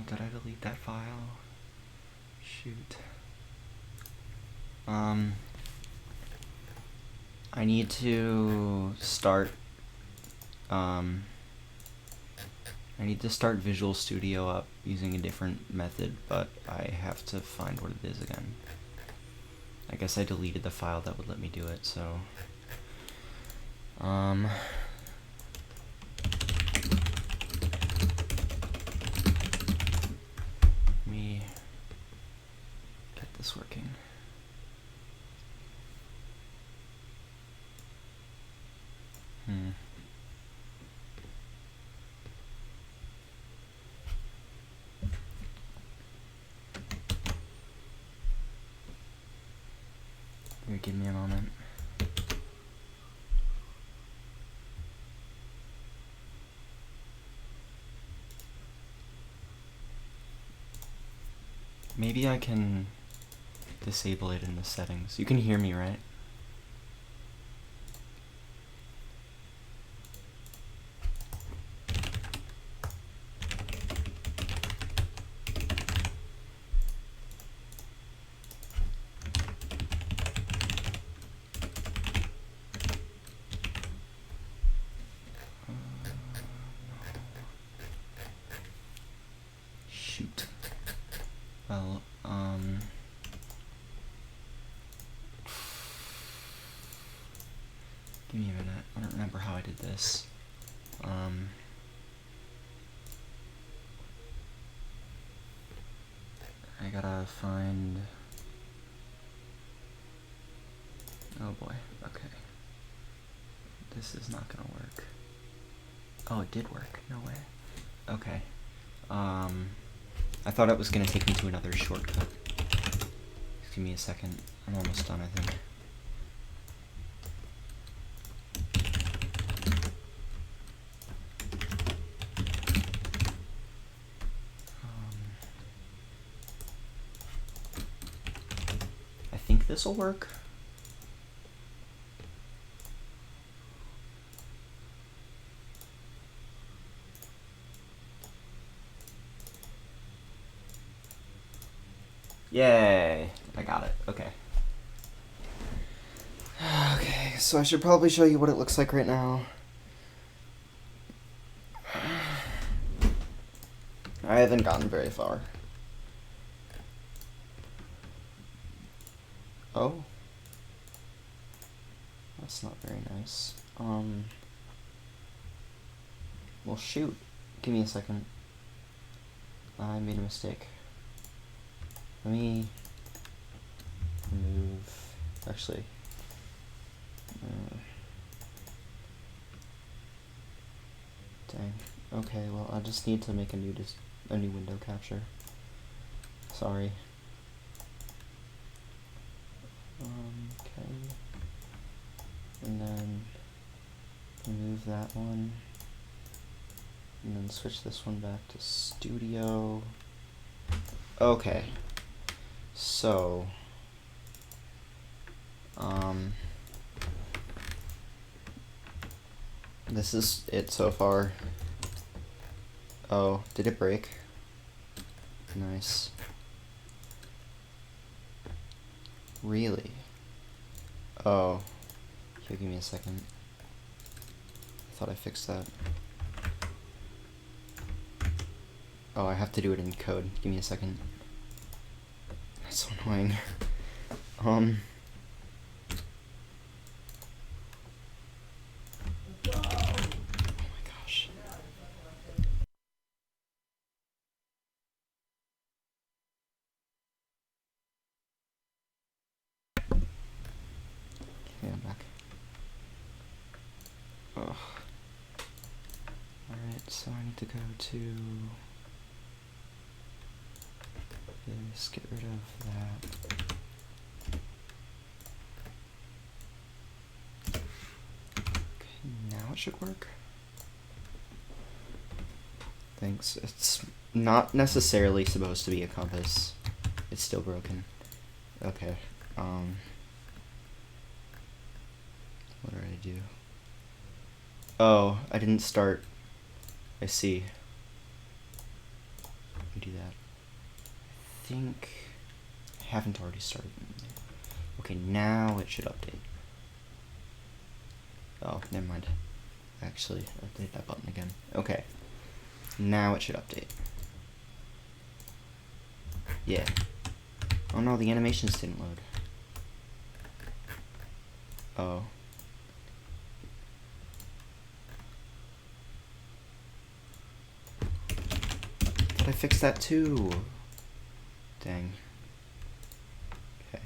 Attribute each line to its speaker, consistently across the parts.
Speaker 1: did I delete that file? Shoot. I need to start Visual Studio up using a different method, but I have to find what it is again. I guess I deleted the file that would let me do it, so let me get this working. Here, give me a moment. Maybe I can disable it in the settings. You can hear me, right? Shoot. Well, give me a minute. I don't remember how I did this. I gotta find... Oh boy, okay. This is not gonna work. Oh, it did work. No way. Okay. I thought it was gonna take me to another shortcut. Just give me a second. I'm almost done, I think. I think this'll work. Yay! I got it. Okay. Okay, so I should probably show you what it looks like right now. I haven't gotten very far. Oh. That's not very nice. Well, shoot. Give me a second. I made a mistake. Let me remove, actually, dang. Okay, well, I just need to make a new window capture. Sorry. Okay. And then remove that one. And then switch this one back to Studio. Okay. So, this is it so far. Oh, did it break? Nice. Really? Oh. Here, give me a second. I thought I fixed that. Oh, I have to do it in code. Give me a second. That's so annoying. Oh my gosh. Okay, I'm back. Ugh. Alright, so I need to go to this, get rid of that. Okay, now it should work. Thanks. It's not necessarily supposed to be a compass. It's still broken. Okay. What did I do? Oh, I didn't start. I see. Let me do that. think I haven't already started. Okay, now it should update. Oh, never mind. Actually, update that button again. Okay. Now it should update. Yeah. Oh no, the animations didn't load. Oh. Thought I fixed that too. Dang. Okay.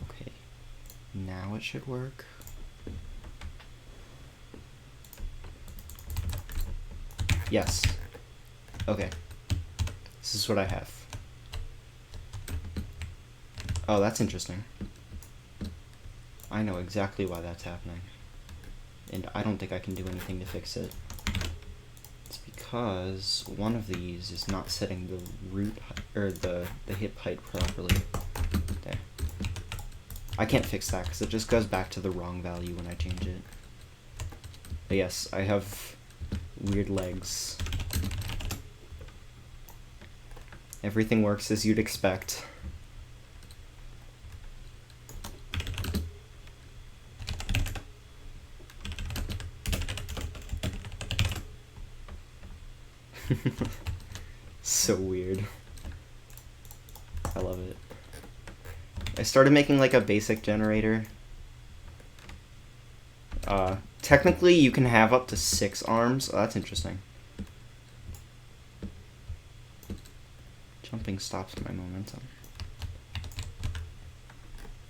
Speaker 1: Okay. Now it should work. Yes. Okay. This is what I have. Oh, that's interesting. I know exactly why that's happening. And I don't think I can do anything to fix it. It's because one of these is not setting the root or the hip height properly. There. I can't fix that because it just goes back to the wrong value when I change it. But yes, I have weird legs. Everything works as you'd expect. So weird. I love it. I started making like a basic generator. Technically you can have up to 6 arms. Oh, that's interesting. Jumping stops my momentum.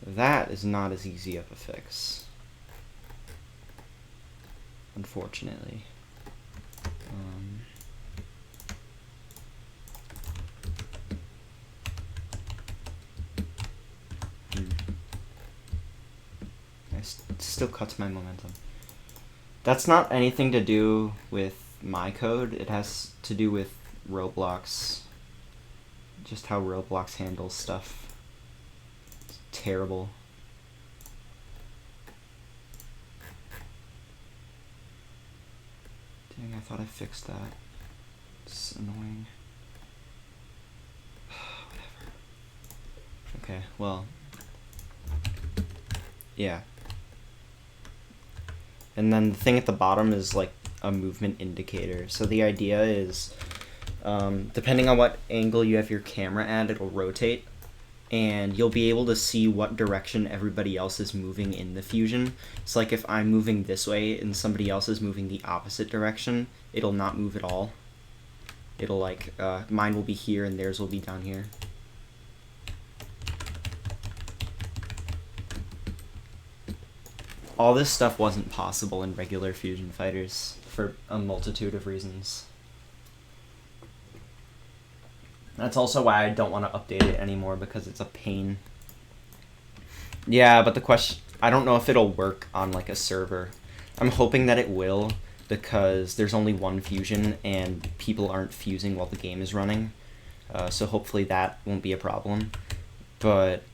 Speaker 1: That is not as easy of a fix. Unfortunately. Still cuts my momentum. That's not anything to do with my code. It has to do with Roblox. Just how Roblox handles stuff. It's terrible. Dang, I thought I fixed that. It's annoying. Whatever. Okay, well. Yeah. And then the thing at the bottom is like a movement indicator. So the idea is, depending on what angle you have your camera at, it'll rotate. And you'll be able to see what direction everybody else is moving in the fusion. It's like if I'm moving this way and somebody else is moving the opposite direction, it'll not move at all. It'll like, mine will be here and theirs will be down here. All this stuff wasn't possible in regular Fusion Fighters for a multitude of reasons. That's also why I don't want to update it anymore, because it's a pain. Yeah, but the question, I don't know if it'll work on like a server. I'm hoping that it will, because there's only one fusion and people aren't fusing while the game is running. So hopefully that won't be a problem. But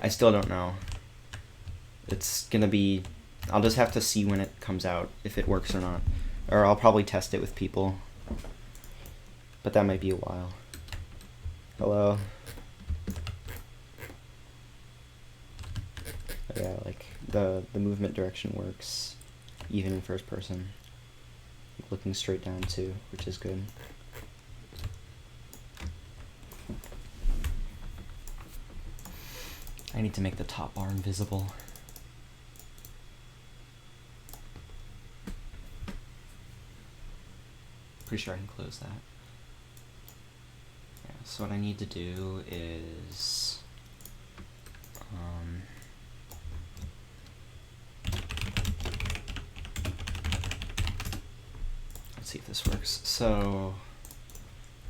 Speaker 1: I still don't know. It's gonna be, I'll just have to see when it comes out, if it works or not. Or I'll probably test it with people. But that might be a while. Hello? Yeah, like, the movement direction works, even in first person. Looking straight down too, which is good. I need to make the top bar invisible. Pretty sure I can close that. Yeah, so what I need to do is let's see if this works. So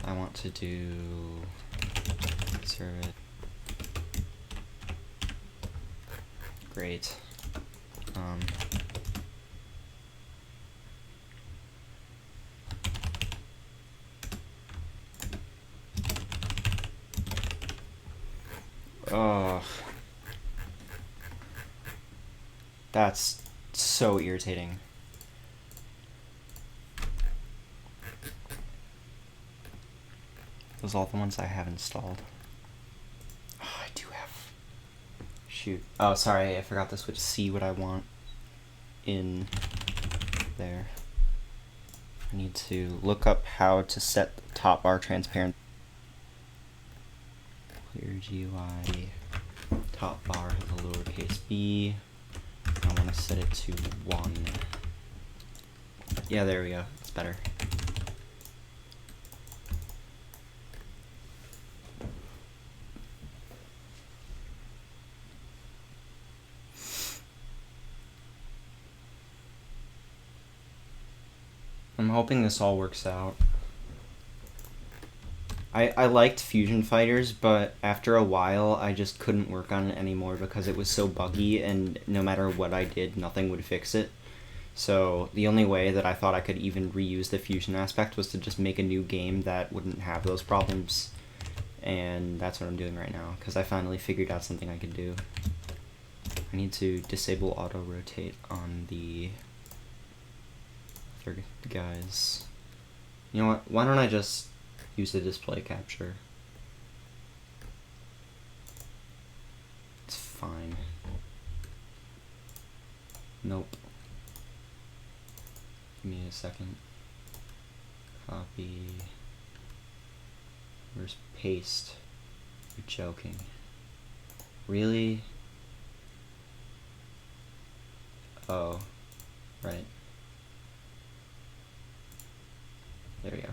Speaker 1: I want to do serve it. Great. Oh, that's so irritating. Those are all the ones I have installed. Oh, I do have... Shoot. Oh, sorry, I forgot to switch. See what I want in there. I need to look up how to set the top bar transparent. Clear GUI, top bar with a lowercase b. I want to set it to 1. Yeah, there we go. It's better. I'm hoping this all works out. I liked Fusion Fighters, but after a while I just couldn't work on it anymore because it was so buggy, and no matter what I did, nothing would fix it. So the only way that I thought I could even reuse the Fusion aspect was to just make a new game that wouldn't have those problems. And that's what I'm doing right now, because I finally figured out something I could do. I need to disable auto-rotate on the other guys. You know what, why don't I just use the display capture? It's fine. Nope. Give me a second. Copy. Where's paste? You're joking. Really? Oh, right. There we go.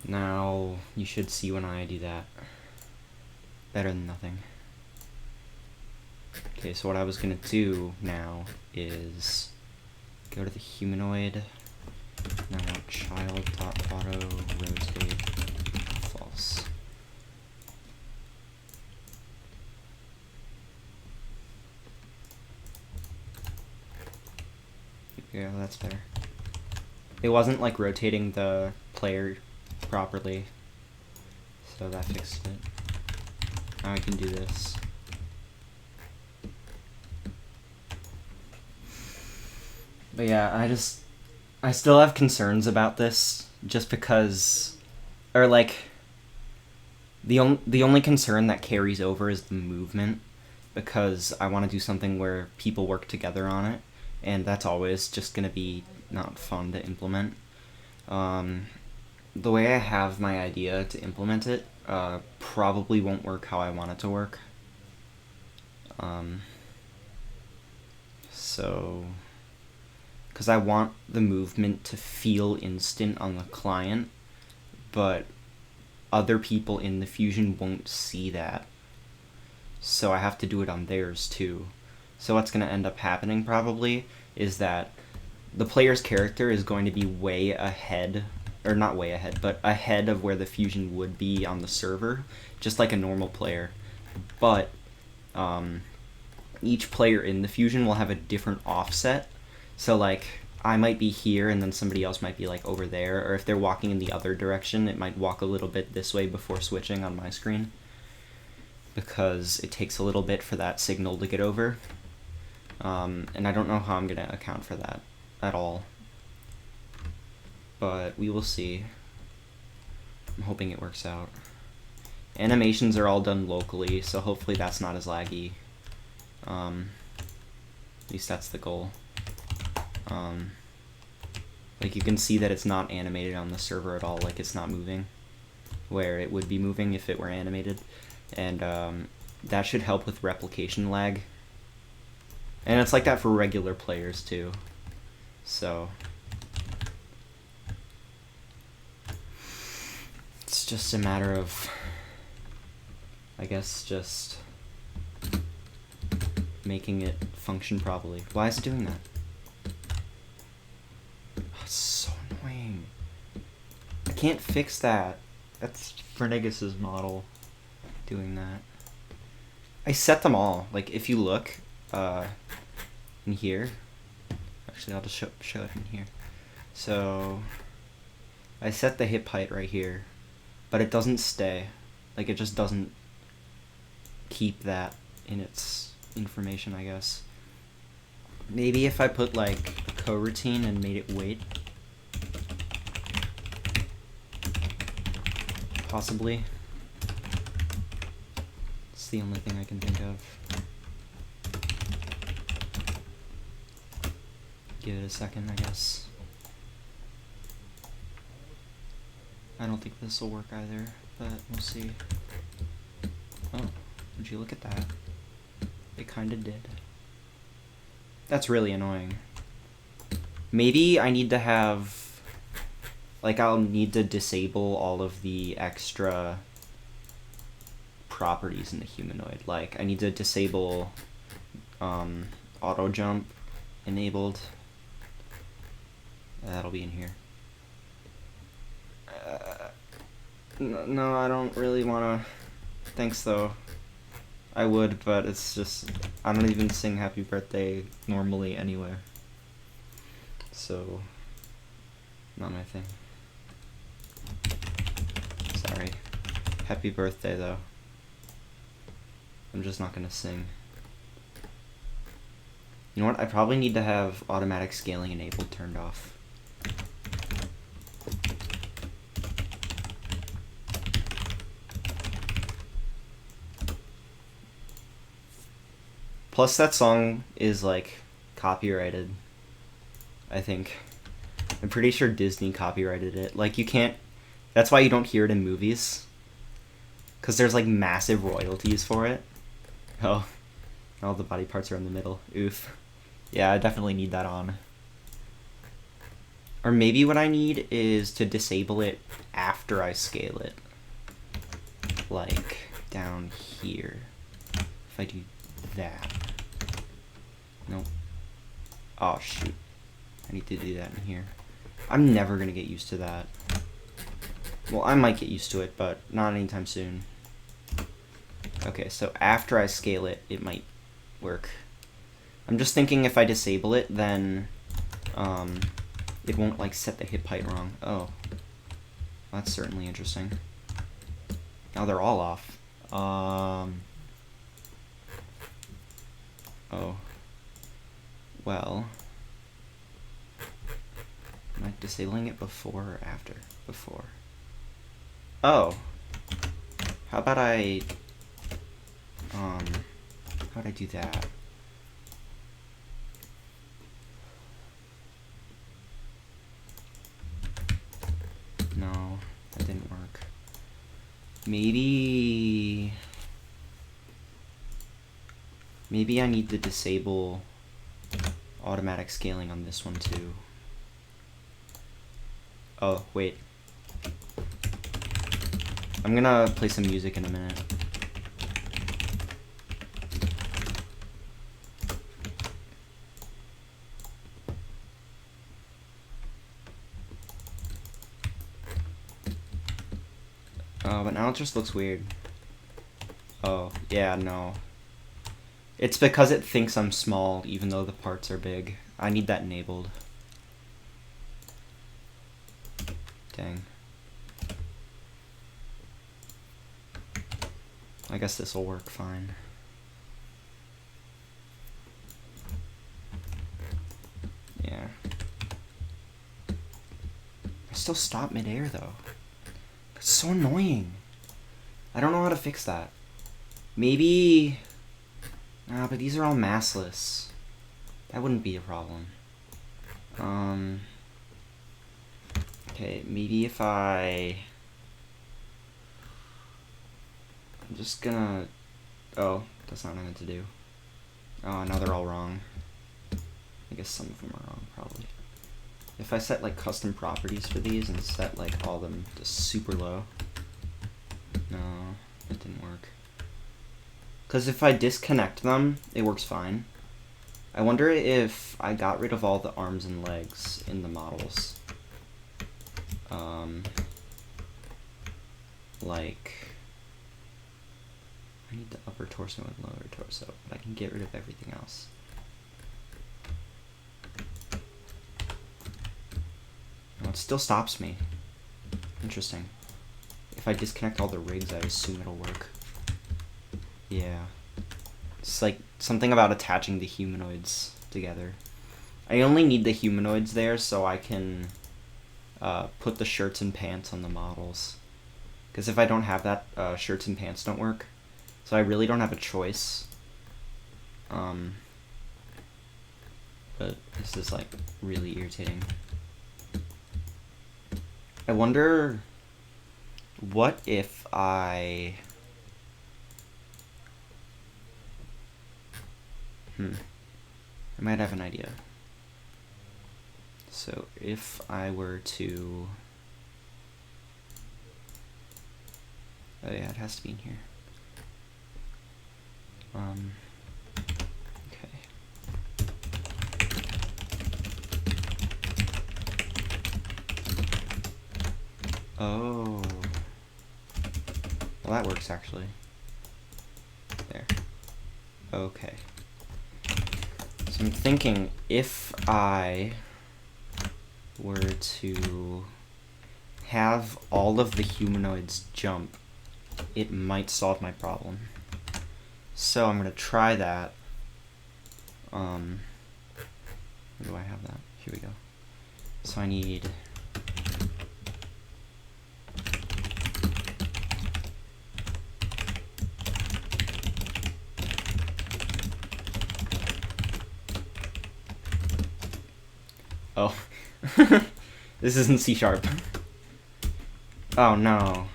Speaker 1: Now, you should see when I do that. Better than nothing. Okay, so what I was gonna do now is go to the humanoid. Now I want child.auto rotate false. Yeah, that's better. It wasn't like rotating the player properly, so that fixed it. Now I can do this. But yeah, I still have concerns about this, just because, or like, the only concern that carries over is the movement, because I want to do something where people work together on it, and that's always just going to be not fun to implement. The way I have my idea to implement it probably won't work how I want it to work. So, because I want the movement to feel instant on the client, but other people in the Fusion won't see that. So I have to do it on theirs too. So what's going to end up happening probably is that the player's character is going to be way ahead, or not way ahead, but ahead of where the Fusion would be on the server, just like a normal player. But each player in the Fusion will have a different offset. So like, I might be here and then somebody else might be like over there, or if they're walking in the other direction, it might walk a little bit this way before switching on my screen, because it takes a little bit for that signal to get over. And I don't know how I'm going to account for that at all. But we will see. I'm hoping it works out. Animations are all done locally, so hopefully that's not as laggy. At least that's the goal. Like, you can see that it's not animated on the server at all, like it's not moving, where it would be moving if it were animated. And that should help with replication lag. And it's like that for regular players too. So it's just a matter of, I guess, just making it function properly. Why is it doing that? Oh, it's so annoying. I can't fix that. That's Vernegus's model doing that. I set them all. Like, if you look in here, actually I'll just show it in here. So I set the hip height right here, but it doesn't stay. Like, it just doesn't keep that in its information, I guess. Maybe if I put like a coroutine and made it wait. Possibly. It's the only thing I can think of. Give it a second, I guess. I don't think this will work either, but we'll see. Oh, would you look at that? It kinda did. That's really annoying. Maybe I need to have... Like, I'll need to disable all of the extra properties in the humanoid. Like, I need to disable auto jump enabled. That'll be in here. No, I don't really want to... Thanks, though. I would, but it's just... I don't even sing Happy Birthday normally anyway. So... Not my thing. Sorry. Happy birthday, though. I'm just not gonna sing. You know what? I probably need to have automatic scaling enabled turned off. Plus, that song is, like, copyrighted, I think. I'm pretty sure Disney copyrighted it. Like, you can't... That's why you don't hear it in movies. Because there's, like, massive royalties for it. Oh. All the body parts are in the middle. Oof. Yeah, I definitely need that on. Or maybe what I need is to disable it after I scale it. Like, down here. If I do that. Nope. Oh, shoot. I need to do that in here. I'm never gonna get used to that. Well, I might get used to it, but not anytime soon. Okay, so after I scale it, it might work. I'm just thinking if I disable it, then it won't, like, set the hip height wrong. Oh. That's certainly interesting. Now they're all off. Oh. Well. Am I disabling it before or after? Before. Oh. How about I... how'd I do that? No, that didn't work. Maybe I need to disable automatic scaling on this one too. Oh, wait. I'm gonna play some music in a minute. But now it just looks weird. Oh, yeah, no. It's because it thinks I'm small, even though the parts are big. I need that enabled. Dang. I guess this will work fine. Yeah. I still stop midair, though. It's so annoying. I don't know how to fix that. Maybe... Nah, but these are all massless. That wouldn't be a problem. Okay, maybe if I'm just gonna... Oh, that's not what I meant to do. Oh, now they're all wrong. I guess some of them are wrong, probably. If I set, like, custom properties for these and set, like, all of them to super low. No, it didn't work. Because if I disconnect them, it works fine. I wonder if I got rid of all the arms and legs in the models. Like... I need the upper torso and lower torso, but I can get rid of everything else. No, it still stops me. Interesting. If I disconnect all the rigs, I assume it'll work. Yeah. It's like something about attaching the humanoids together. I only need the humanoids there so I can put the shirts and pants on the models. Because if I don't have that, shirts and pants don't work. So I really don't have a choice. But this is, like, really irritating. I wonder, what if I... I might have an idea. So if I were to... Oh yeah, it has to be in here. Okay. Oh. Well, that works actually. There. Okay. So I'm thinking if I were to have all of the humanoids jump, it might solve my problem. So I'm gonna try that. Where do I have that? Here we go. So I need... Oh. This isn't C#. Oh no.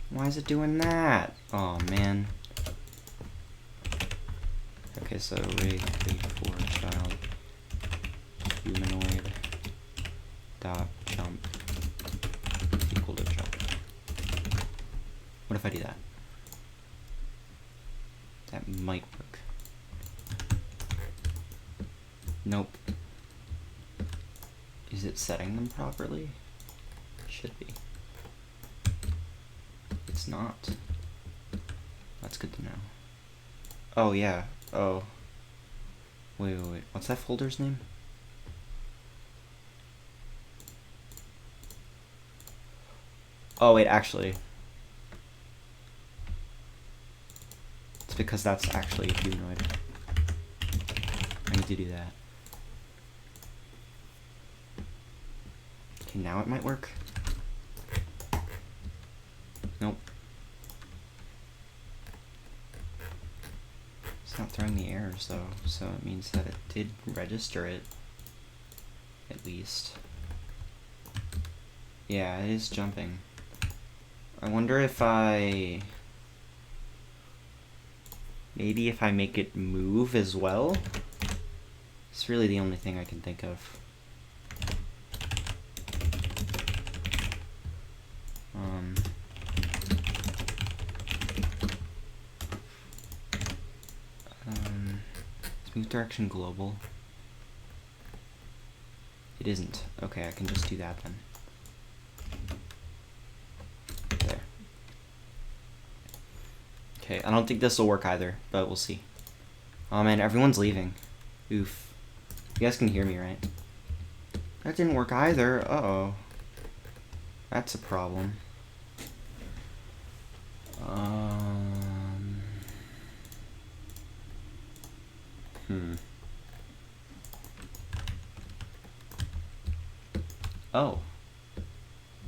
Speaker 1: Why is it doing that? Oh man. Okay, so rig for child humanoid dot jump equal to jump. What if I do that? That might work. Nope. Is it setting them properly? Should be. It's not. That's good to know. Oh yeah. Oh. Wait. What's that folder's name? Oh wait, actually. It's because that's actually a humanoid. I need to do that. Okay, now it might work. Nope. It's not throwing me errors though, so it means that it did register it. At least. Yeah, it is jumping. I wonder if maybe if I make it move as well? It's really the only thing I can think of. Smooth direction global. It isn't. Okay, I can just do that then. There. Okay, I don't think this will work either, but we'll see. Oh man, everyone's leaving. Oof. You guys can hear me, right? That didn't work either. Uh-oh. That's a problem. Oh.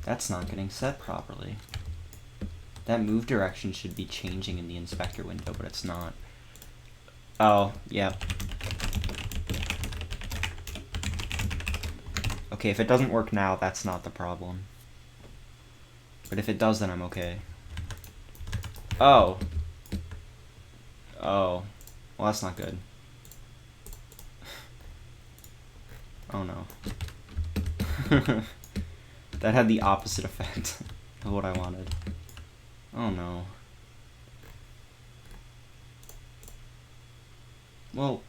Speaker 1: That's not getting set properly. That move direction should be changing in the inspector window, but it's not. Oh, yeah. Okay, if it doesn't work now, that's not the problem. But if it does, then I'm okay. Oh. Oh. Well, that's not good. Oh no. That had the opposite effect of what I wanted. Oh no. Well,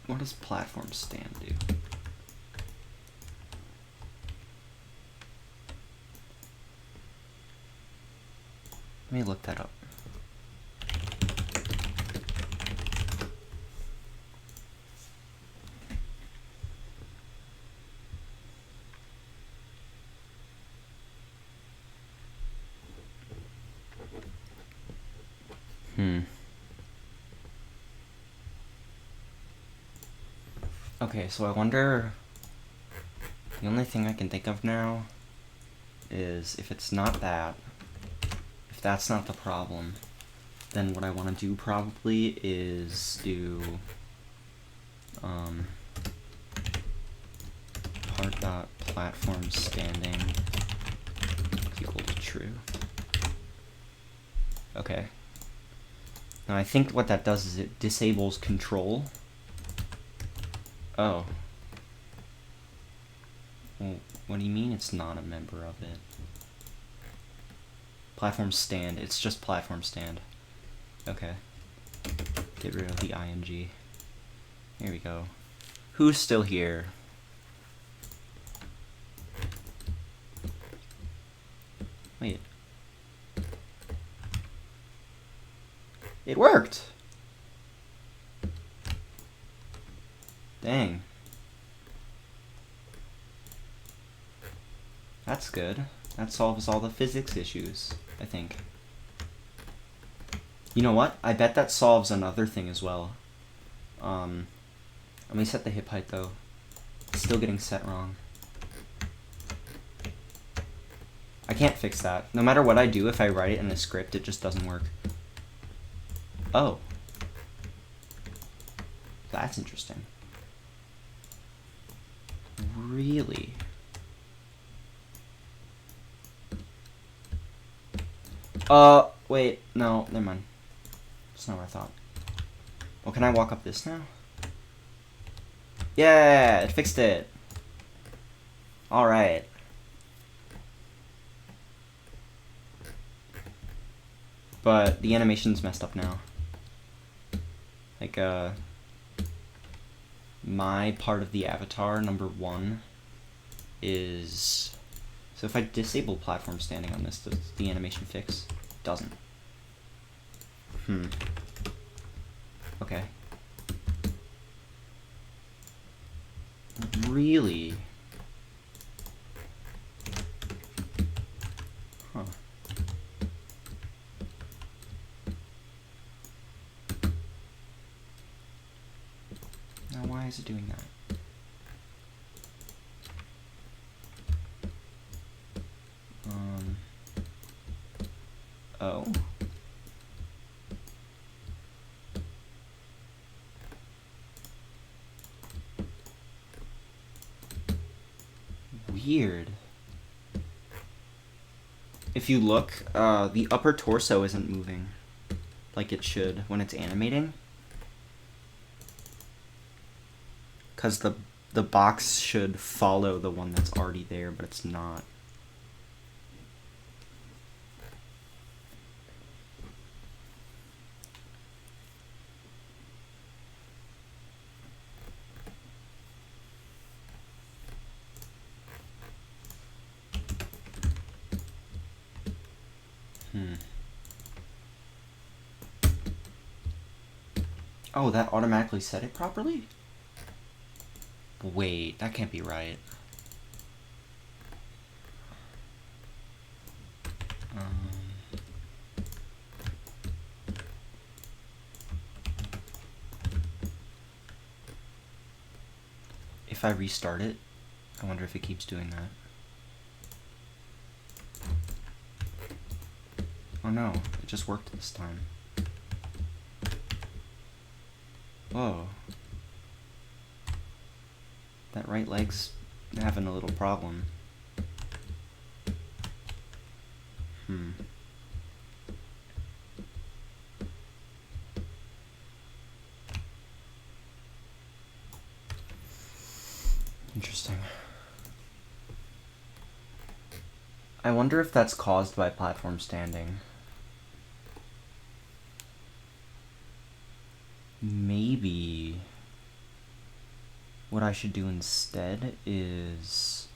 Speaker 1: what does platform stand do? Let me look that up. Okay, so I wonder... The only thing I can think of now is if it's not that, if that's not the problem, then what I want to do probably is do part.platform standing is equal to true. Okay. Now I think what that does is it disables control. Oh. Well, what do you mean it's not a member of it? Platform stand. It's just platform stand. Okay. Get rid of the ing. Here we go. Who's still here? Wait. It worked! Dang. That's good. That solves all the physics issues, I think. You know what? I bet that solves another thing as well. Let me set the hip height though. It's still getting set wrong. I can't fix that. No matter what I do, if I write it in the script, it just doesn't work. Oh. That's interesting. Really? Wait, no, never mind. That's not what I thought. Well, can I walk up this now? Yeah, it fixed it. Alright. But the animation's messed up now. Like, my part of the avatar, number 1, is... So if I disable platform standing on this, does the animation fix? It doesn't. Okay. Really? Huh. Now why is it doing that? Oh. Weird. If you look, the upper torso isn't moving like it should when it's animating. Because the box should follow the one that's already there, but it's not. Oh, that automatically set it properly? Wait, that can't be right. If I restart it, I wonder if it keeps doing that. Oh no, it just worked this time. Whoa. That right leg's having a little problem. Interesting. I wonder if that's caused by platform standing. Maybe what I should do instead is...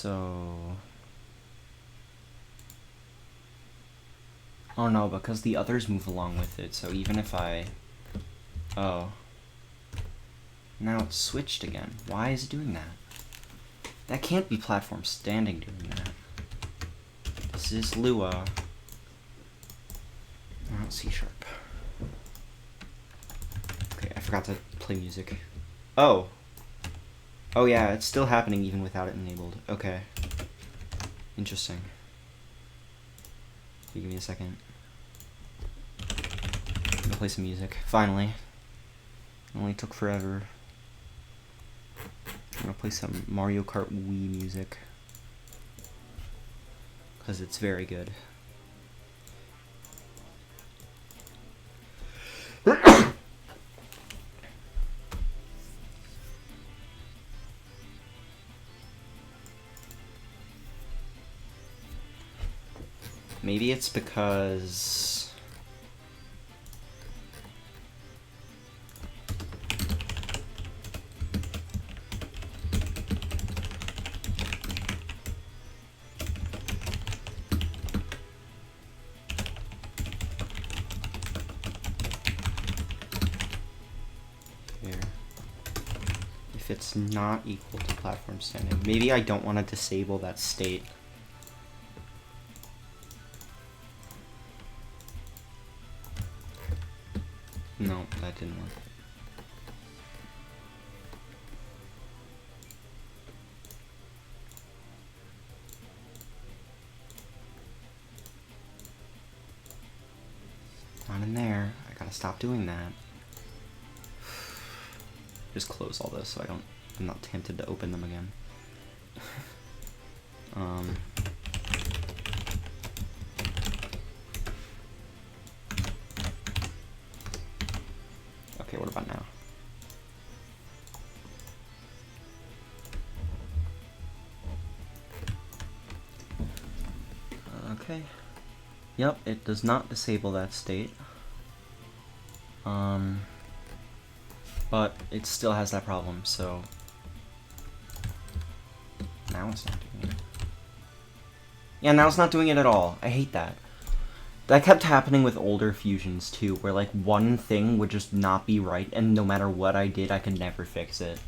Speaker 1: Oh no, because the others move along with it, so even if I... Oh. Now it's switched again. Why is it doing that? That can't be platform standing doing that. this is Lua. Oh, C sharp. Okay, I forgot to play music. Oh! Oh yeah, it's still happening even without it enabled. Okay. Interesting. Give me a second. I'm gonna play some music. Finally. It only took forever. I'm gonna play some Mario Kart Wii music. Because it's very good. Maybe it's because... Here. If it's not equal to platform standing. Maybe I don't want to disable that state. No, that didn't work. Not in there. I gotta stop doing that. Just close all this so I'm not tempted to open them again. Okay, what about now? Okay. Yep, it does not disable that state. But it still has that problem, so now it's not doing it. Yeah, now it's not doing it at all. I hate that. That kept happening with older fusions too, where like one thing would just not be right, and no matter what I did, I could never fix it.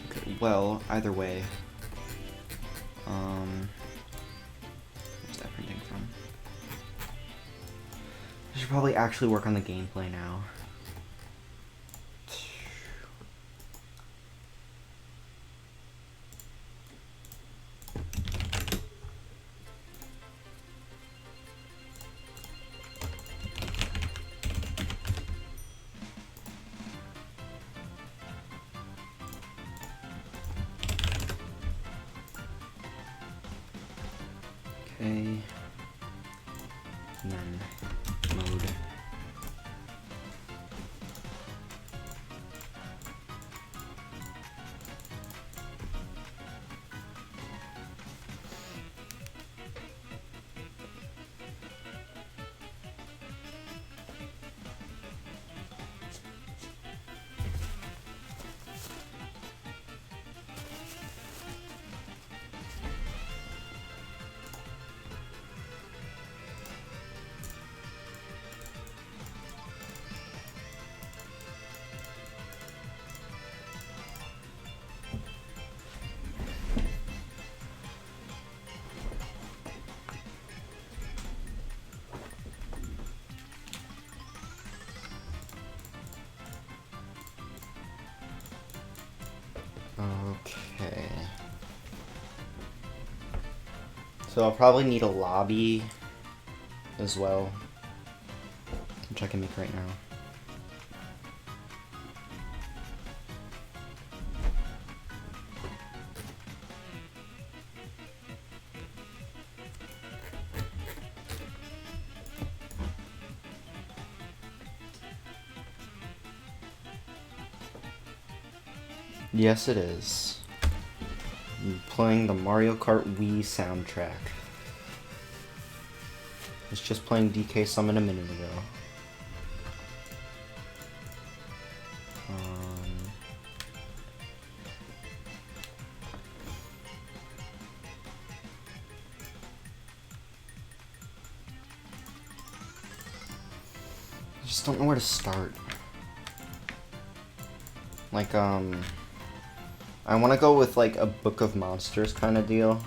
Speaker 1: Okay, well, either way. Where's that printing from? I should probably actually work on the gameplay now. Okay. And then mode. Okay. So I'll probably need a lobby as well, which I can make right now. Yes, it is. I'm playing the Mario Kart Wii soundtrack. I was just playing DK Summon a minute ago. I just don't know where to start. Like, I want to go with, like, a Book of Monsters kind of deal.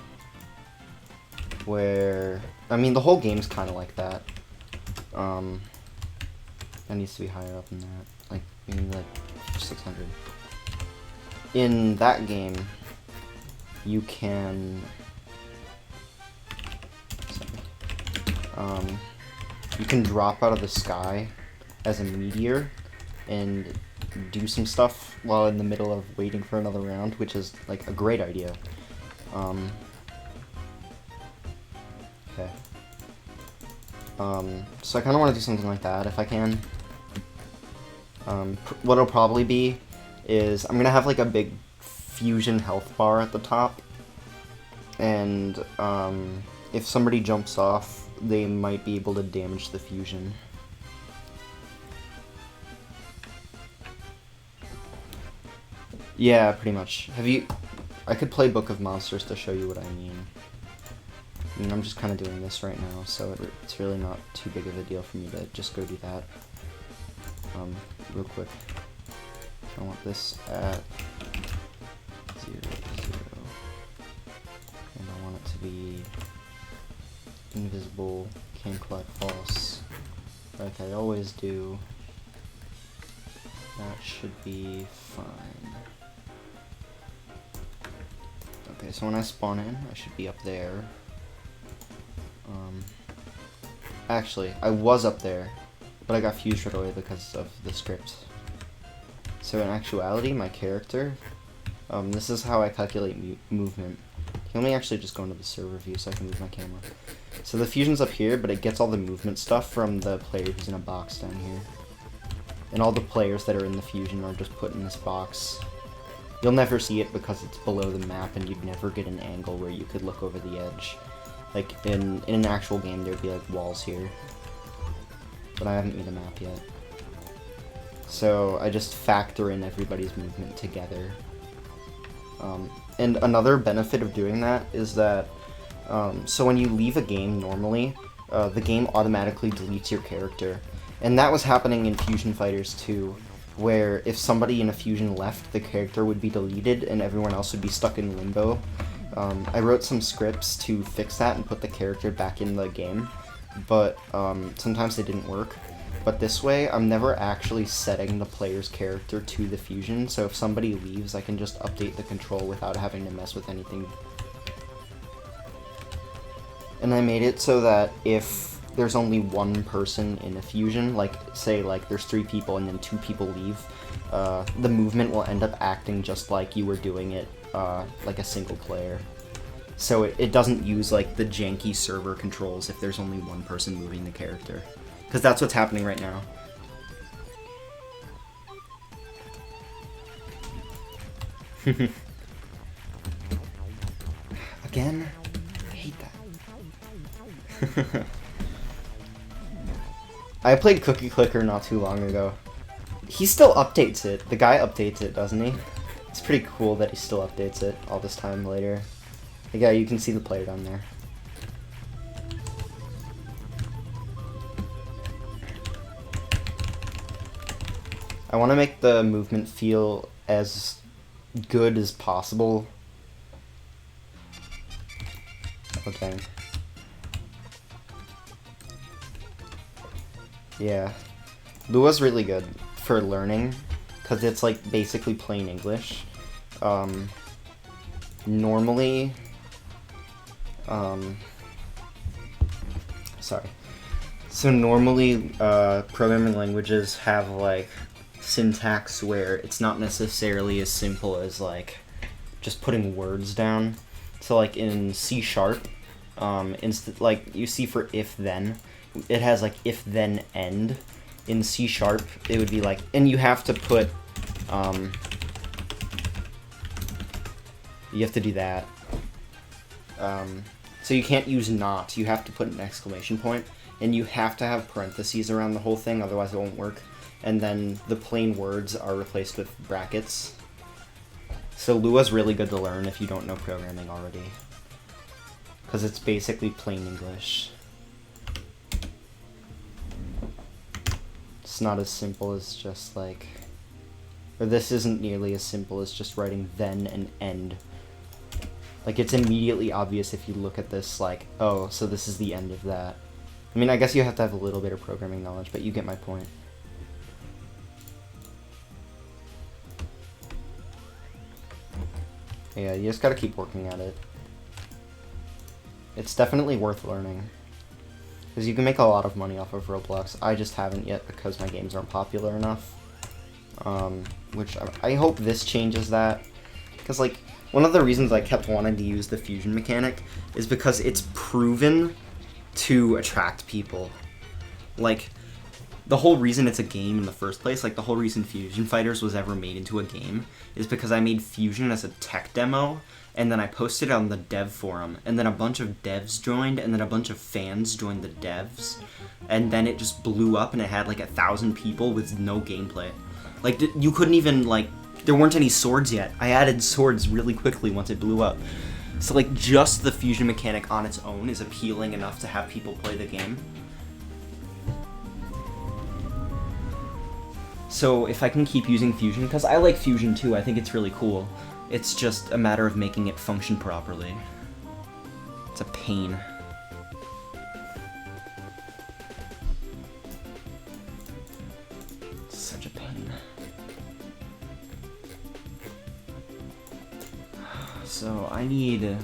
Speaker 1: Where, I mean, the whole game's kind of like that. That needs to be higher up than that. Like, maybe, like, 600. In that game, you can... Sorry. You can drop out of the sky as a meteor and do some stuff while in the middle of waiting for another round, which is, like, a great idea. Okay. So I kind of want to do something like that if I can. What it'll probably be is I'm gonna have, like, a big fusion health bar at the top, and if somebody jumps off, they might be able to damage the fusion. Yeah, pretty much. I could play Book of Monsters to show you what I mean. I mean, I'm just kind of doing this right now, so it's really not too big of a deal for me to just go do that. Real quick. I want this at 0, 0. And I want it to be invisible, can't collect false, like I always do. That should be fine. Okay, so when I spawn in, I should be up there. Actually, I was up there, but I got fused right away because of the script. So in actuality, my character, this is how I calculate movement. Let me actually just go into the server view so I can move my camera. So the fusion's up here, but it gets all the movement stuff from the player who's in a box down here. And all the players that are in the fusion are just put in this box. You'll never see it because it's below the map, and you'd never get an angle where you could look over the edge. Like, in an actual game, there'd be, like, walls here. But I haven't made a map yet. So I just factor in everybody's movement together. And another benefit of doing that is that, so when you leave a game normally, the game automatically deletes your character. And that was happening in Fusion Fighters 2, where if somebody in a fusion left, the character would be deleted and everyone else would be stuck in limbo. I wrote some scripts to fix that and put the character back in the game, but sometimes they didn't work. But this way, I'm never actually setting the player's character to the fusion, so if somebody leaves, I can just update the control without having to mess with anything. And I made it so that if there's only one person in a fusion, like, say, like, there's 3 people and then 2 people leave, the movement will end up acting just like you were doing it, like a single player. So it doesn't use, like, the janky server controls if there's only one person moving the character. Because that's what's happening right now. Again? I hate that. I played Cookie Clicker not too long ago. He still updates it. The guy updates it, doesn't he? It's pretty cool that he still updates it all this time later. Yeah, you can see the player down there. I want to make the movement feel as good as possible. Okay. Yeah. Lua's really good for learning, because it's like basically plain English. Normally, sorry. So normally, programming languages have like syntax where it's not necessarily as simple as like just putting words down. So like in C#, like you see for if then, it has like if then end. In C#, it would be like, and you have to put, you have to do that. So you can't use not, you have to put an exclamation point, and you have to have parentheses around the whole thing, otherwise it won't work. And then the plain words are replaced with brackets. So Lua's really good to learn if you don't know programming already, because it's basically plain English. It's not as simple as just like Or this isn't nearly as simple as just writing then and end. Like, it's immediately obvious if you look at this, like, oh, so this is the end of that. I mean, I guess you have to have a little bit of programming knowledge, but you get my point. Yeah, you just gotta keep working at it. It's definitely worth learning. Because you can make a lot of money off of Roblox. I just haven't yet because my games aren't popular enough. Which I hope this changes that. Because, like, one of the reasons I kept wanting to use the fusion mechanic is because it's proven to attract people. Like, the whole reason it's a game in the first place, like the whole reason Fusion Fighters was ever made into a game, is because I made Fusion as a tech demo, and then I posted it on the dev forum, and then a bunch of devs joined, and then a bunch of fans joined the devs, and then it just blew up, and it had like 1,000 people with no gameplay. Like, you couldn't even, like, there weren't any swords yet. I added swords really quickly once it blew up. So, like, just the fusion mechanic on its own is appealing enough to have people play the game. So if I can keep using Fusion, because I like Fusion too, I think it's really cool. It's just a matter of making it function properly. It's a pain. It's such a pain. So I need...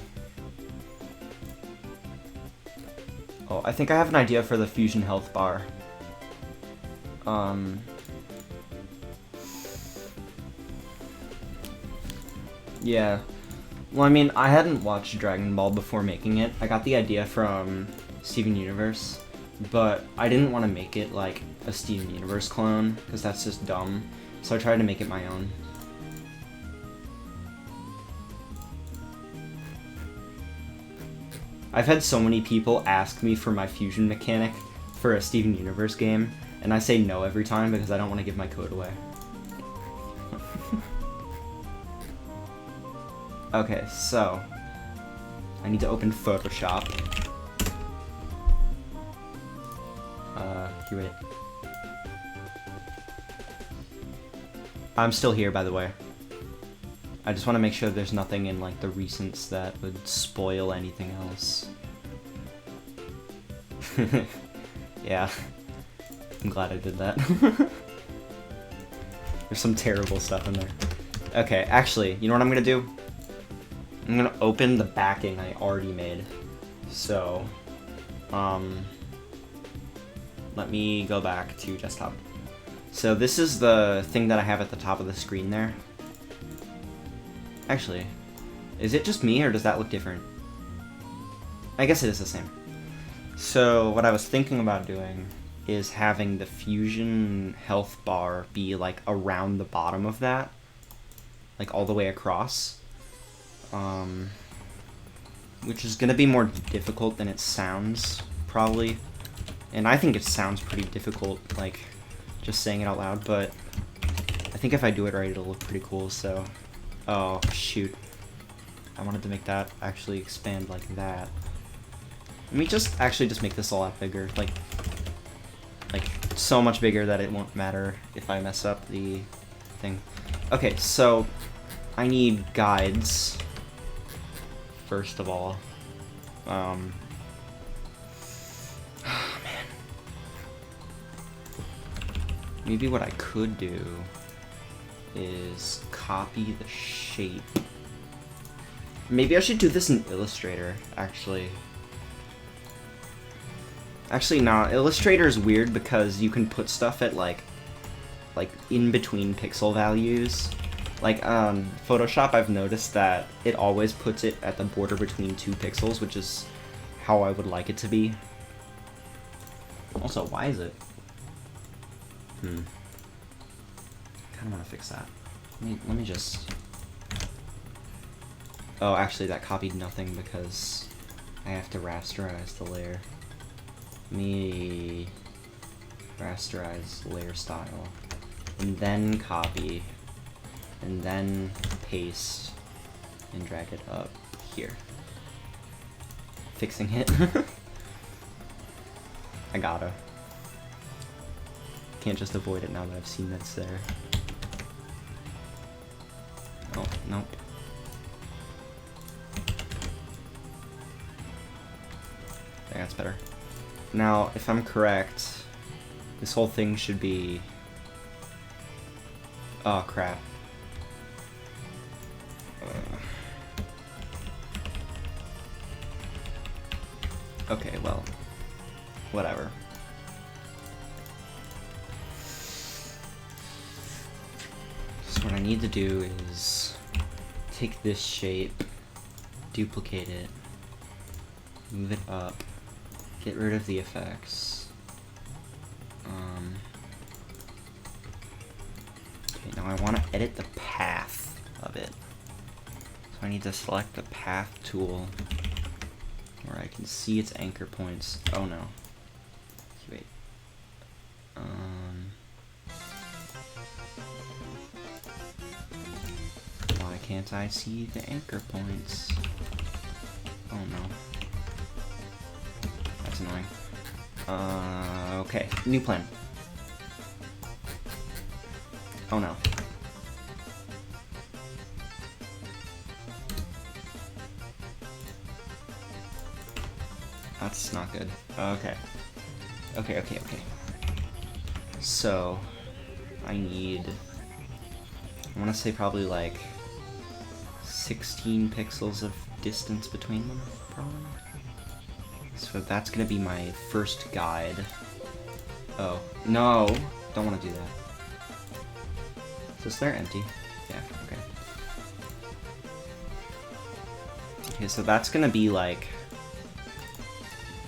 Speaker 1: Oh, I think I have an idea for the Fusion health bar. Yeah. Well, I mean, I hadn't watched Dragon Ball before making it. I got the idea from Steven Universe, but I didn't want to make it like a Steven Universe clone, because that's just dumb. So I tried to make it my own. I've had so many people ask me for my fusion mechanic for a Steven Universe game, and I say no every time because I don't want to give my code away. Okay, so I need to open Photoshop. Here, wait. I'm still here, by the way. I just want to make sure there's nothing in, like, the recents that would spoil anything else. Yeah. I'm glad I did that. There's some terrible stuff in there. Okay, actually, you know what I'm gonna do? I'm gonna open the backing I already made. So, let me go back to desktop. So this is the thing that I have at the top of the screen there. Actually, is it just me or does that look different? I guess it is the same. So what I was thinking about doing is having the fusion health bar be like around the bottom of that, like all the way across. Which is gonna be more difficult than it sounds, probably. And I think it sounds pretty difficult, like, just saying it out loud, but I think if I do it right, it'll look pretty cool, so... Oh, shoot. I wanted to make that actually expand like that. Let me just make this a lot bigger, like, so much bigger that it won't matter if I mess up the thing. Okay, so I need guides. First of all, oh, man. Maybe what I could do is copy the shape. Maybe I should do this in Illustrator, actually. Actually, no, Illustrator is weird because you can put stuff at, like in between pixel values. Like, Photoshop, I've noticed that it always puts it at the border between 2 pixels, which is how I would like it to be. Also, why is it? Kinda wanna fix that. Let me just... Oh, actually, that copied nothing because I have to rasterize the layer. Let me rasterize layer style, and then copy. And then paste and drag it up here. Fixing it. I gotta. Can't just avoid it now that I've seen that's there. that's better. Now, if I'm correct, this whole thing should be... Oh, crap. Okay, well, whatever. So what I need to do is take this shape, duplicate it, move it up, get rid of the effects. Okay, now I want to edit the path of it. So I need to select the path tool where I can see its anchor points. Oh no. Wait. Why can't I see the anchor points? Oh no. That's annoying. Okay. New plan. Oh no. That's not good. Okay. Okay. So, I want to say probably like 16 pixels of distance between them, probably. So that's gonna be my first guide. Oh, no! Don't want to do that. Is this there empty? Yeah, okay. Okay, so that's gonna be like...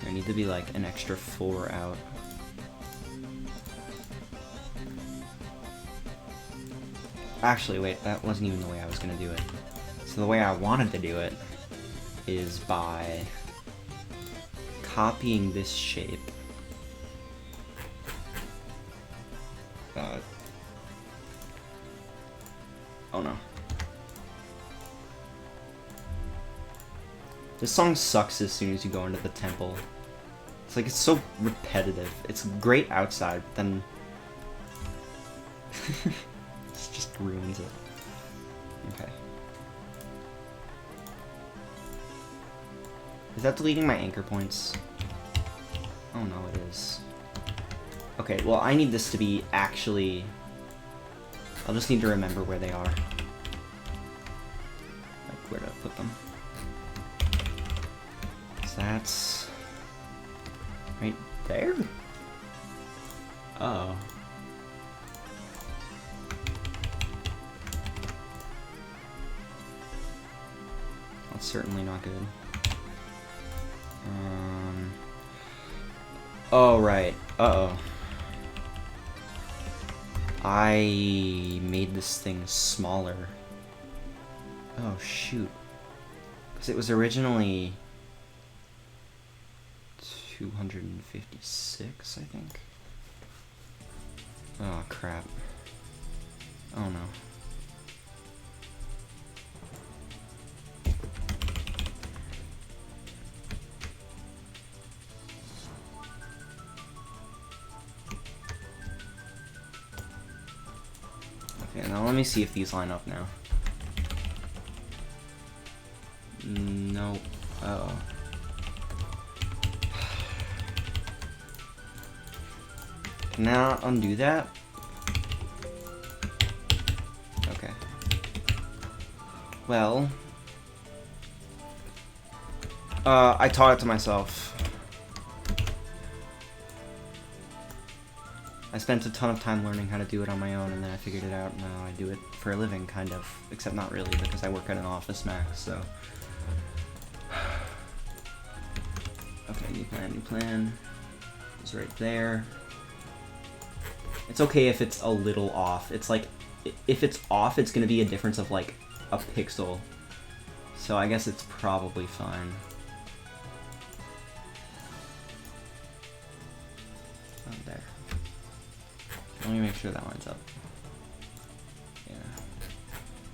Speaker 1: I need to be like an extra 4 out. Actually, wait, that wasn't even the way I was gonna do it. So the way I wanted to do it is by copying this shape. Oh no. This song sucks as soon as you go into the temple. It's like, it's so repetitive. It's great outside, but then... it just ruins it. Okay. Is that deleting my anchor points? Oh no, it is. Okay, well I need this to be actually... I'll just need to remember where they are. Like, where to put them. So that's... right there? Uh-oh. That's certainly not good. Oh, right. Uh-oh. I made this thing smaller. Oh, shoot. Because it was originally 256, I think. Oh, crap. Oh, no. Okay, now let me see if these line up now. Nope. Uh-oh. Can I undo that? Okay. Well... I taught it to myself. I spent a ton of time learning how to do it on my own, and then I figured it out, and now I do it for a living, kind of. Except not really, because I work at an office max, so... Okay, new plan. It's right there. It's okay if it's a little off. It's like, if it's off, it's gonna be a difference of like a pixel. So I guess it's probably fine. Oh, there. Let me make sure that lines up. Yeah.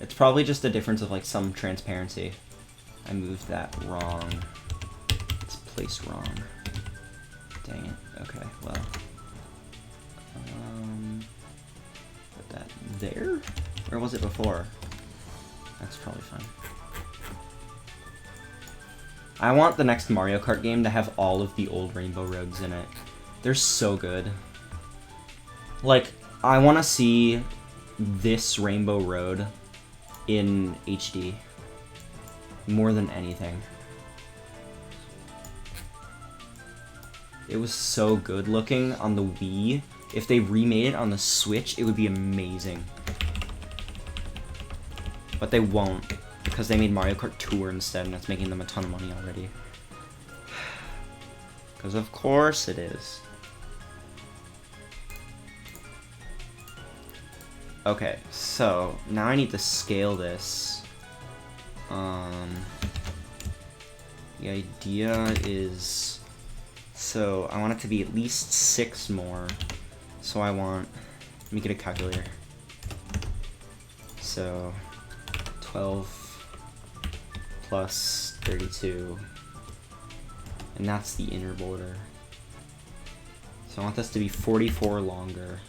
Speaker 1: It's probably just a difference of like some transparency. I moved that wrong. It's placed wrong. Dang it. Okay, well. Put that there? Where was it before? That's probably fine. I want the next Mario Kart game to have all of the old Rainbow Roads in it. They're so good. Like, I want to see this Rainbow Road in HD more than anything. It was so good looking on the Wii. If they remade it on the Switch, it would be amazing. But they won't, because they made Mario Kart Tour instead, and that's making them a ton of money already. Because of course it is. Okay, so now I need to scale this. The idea is, so I want it to be at least 6 more. So I want, let me get a calculator. So 12 plus 32, and that's the inner border. So I want this to be 44 longer.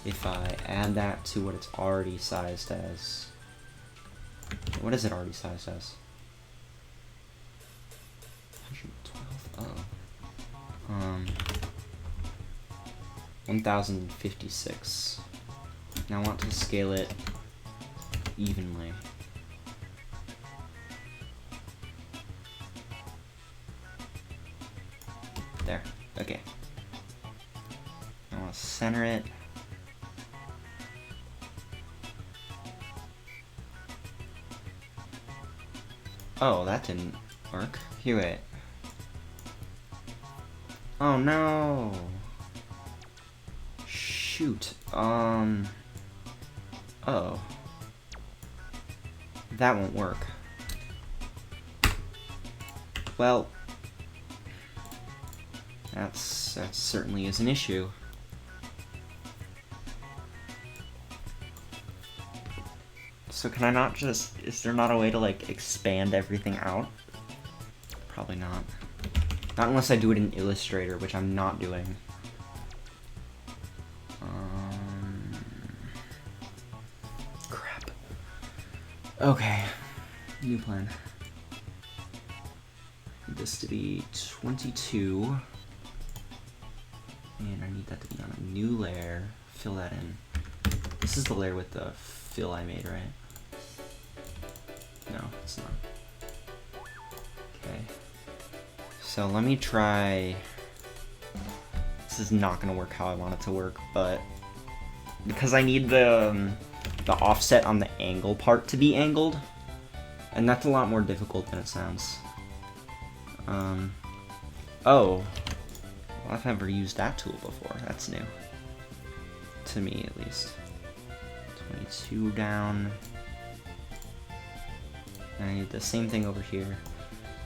Speaker 1: If I add that to what it's already sized as, what is it already sized as? 112. Oh. 1056. Now I want to scale it evenly. There. Okay. I want to center it. Oh, that didn't work. Here, wait. Oh no! Shoot. Oh. That won't work. Well, that certainly is an issue. So can I not just, is there not a way to like expand everything out? Probably not. Not unless I do it in Illustrator, which I'm not doing. Crap. Okay, new plan. Need this to be 22. And I need that to be on a new layer. Fill that in. This is the layer with the fill I made, right? No, it's not. Okay. So let me try. This is not gonna work how I want it to work, but because I need the offset on the angle part to be angled, and that's a lot more difficult than it sounds. Oh, well, I've never used that tool before. That's new to me, at least. 22 down. And I need the same thing over here.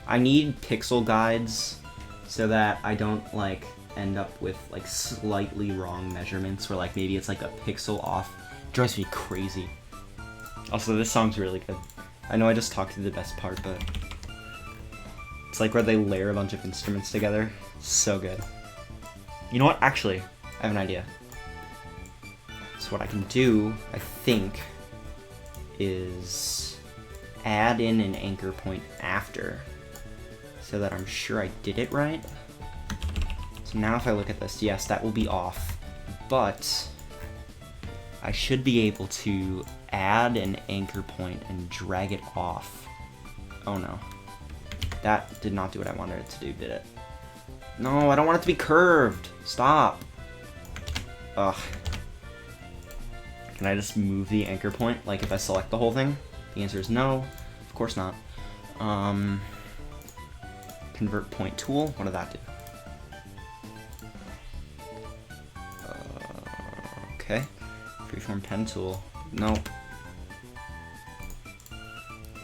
Speaker 1: I need pixel guides so that I don't like end up with like slightly wrong measurements where like maybe it's like a pixel off. It drives me crazy. Also, this song's really good. I know I just talked through the best part, but it's like where they layer a bunch of instruments together. So good. You know what? Actually, I have an idea. So what I can do, I think, is add in an anchor point after so that I'm sure I did it right. So now if I look at this, yes, that will be off, but I should be able to add an anchor point and drag it off. Oh no. That did not do what I wanted it to do, did it? No, I don't want it to be curved. Stop. Ugh. Can I just move the anchor point, like if I select the whole thing? The answer is no. Of course not. Convert point tool. What did that do? Okay. Freeform pen tool. Nope.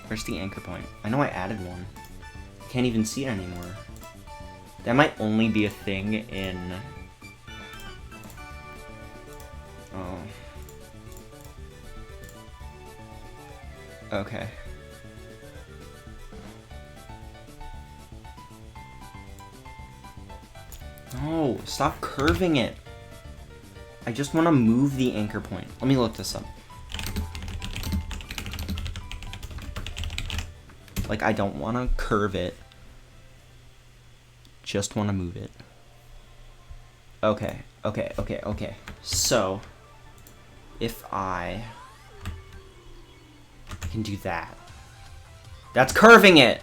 Speaker 1: Where's the anchor point? I know I added one. Can't even see it anymore. That might only be a thing in... Oh. Okay. No, stop curving it. I just want to move the anchor point. Let me look this up. Like, I don't want to curve it. just want to move it. Okay. So, if I can do that. That's curving it!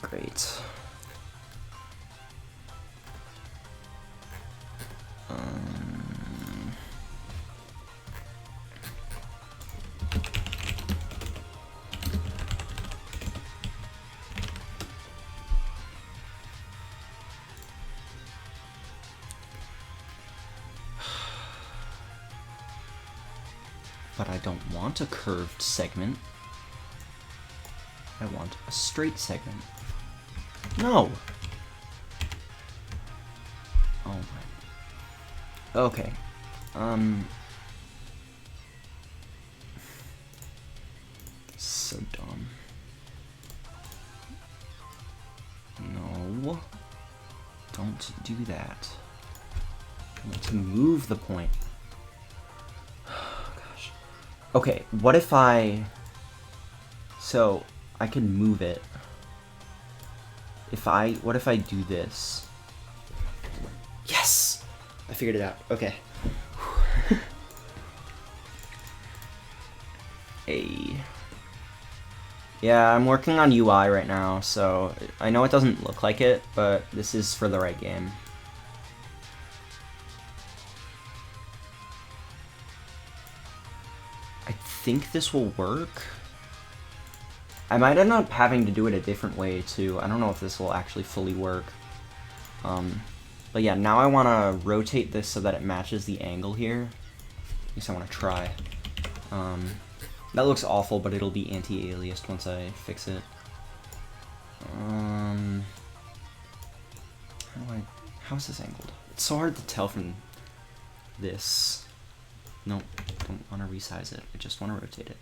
Speaker 1: Great. But I don't want a curved segment. I want a straight segment. No! Oh my. Okay. So dumb. No. Don't do that. I want to move the point. Gosh. Okay, what if I... So, I can move it. What if I do this? Yes! I figured it out. Okay. Yeah, I'm working on UI right now, so I know it doesn't look like it, but this is for the right game. I think this will work. I might end up having to do it a different way, too. I don't know if this will actually fully work. But yeah, now I want to rotate this so that it matches the angle here. At least I want to try. That looks awful, but it'll be anti-aliased once I fix it. How is this angled? It's so hard to tell from this. Nope, don't want to resize it. I just want to rotate it.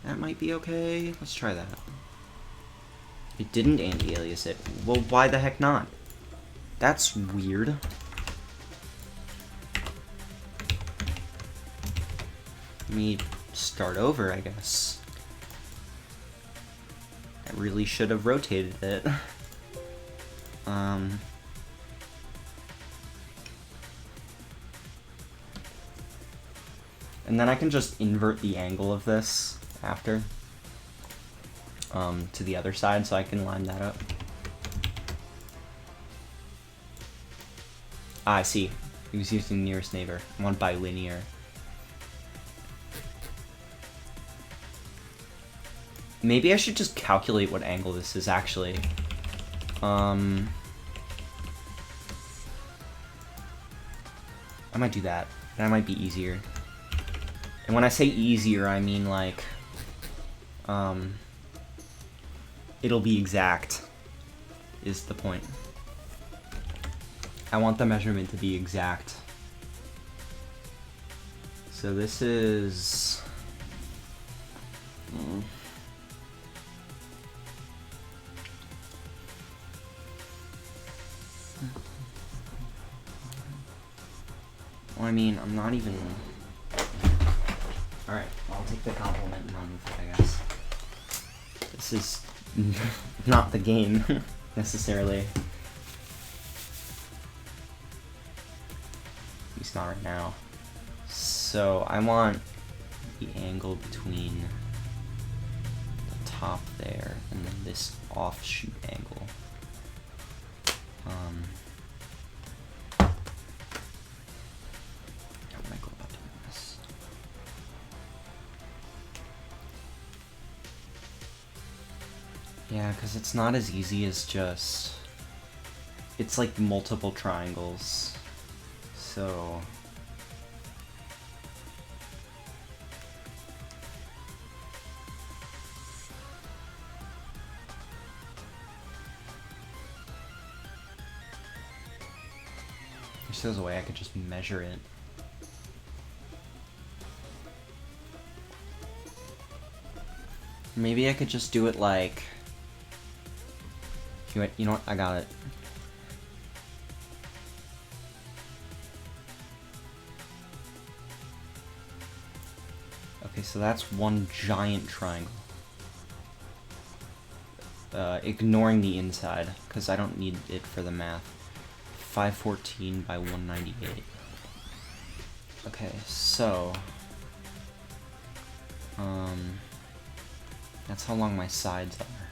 Speaker 1: That might be okay. Let's try that. It didn't anti-alias it. Well, why the heck not? That's weird. Let me start over, I guess. I really should have rotated it. And then I can just invert the angle of this after to the other side, so I can line that up. Ah, I see. He was using nearest neighbor. I want bilinear. Maybe I should just calculate what angle this is actually. I might do that. That might be easier. And when I say easier, I mean like, it'll be exact, is the point. I want the measurement to be exact. So this is... Well, I mean, I'm not even... Alright, I'll take the compliment and run with it, I guess. This is not the game, necessarily. At least not right now. So, I want the angle between the top there and then this offshoot angle. How would I go about doing this? Yeah, because it's not as easy as just... It's like multiple triangles. So... If there's a way I could just measure it. Maybe I could just do it like... You know what? I got it. Okay, so that's one giant triangle. Ignoring the inside, because I don't need it for the math. 514 by 198. Okay, so... that's how long my sides are.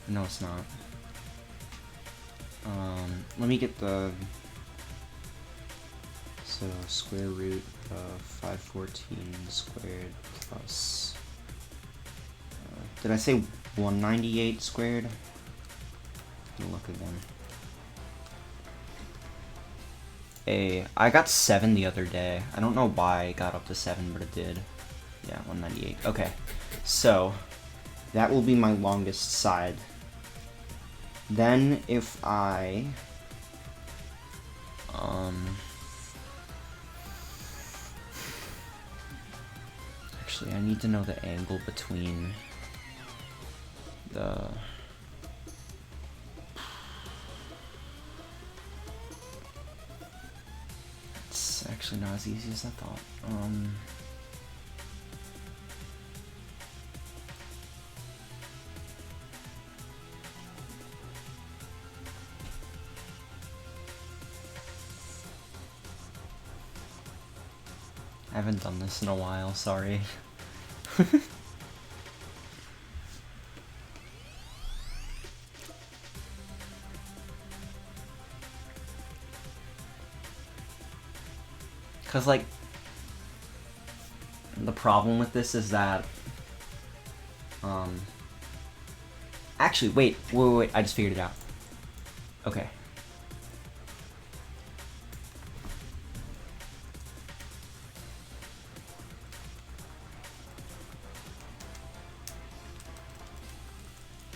Speaker 1: No, it's not. Let me get the... So, square root of 514 squared plus... did I say 198 squared? Let me look again. I got 7 the other day. I don't know why I got up to 7, but it did. Yeah, 198. Okay, so that will be my longest side. Then if I... Actually, I need to know the angle between the... It's actually not as easy as I thought. I haven't done this in a while, sorry. Because, like, the problem with this is that, actually, wait, I just figured it out. Okay.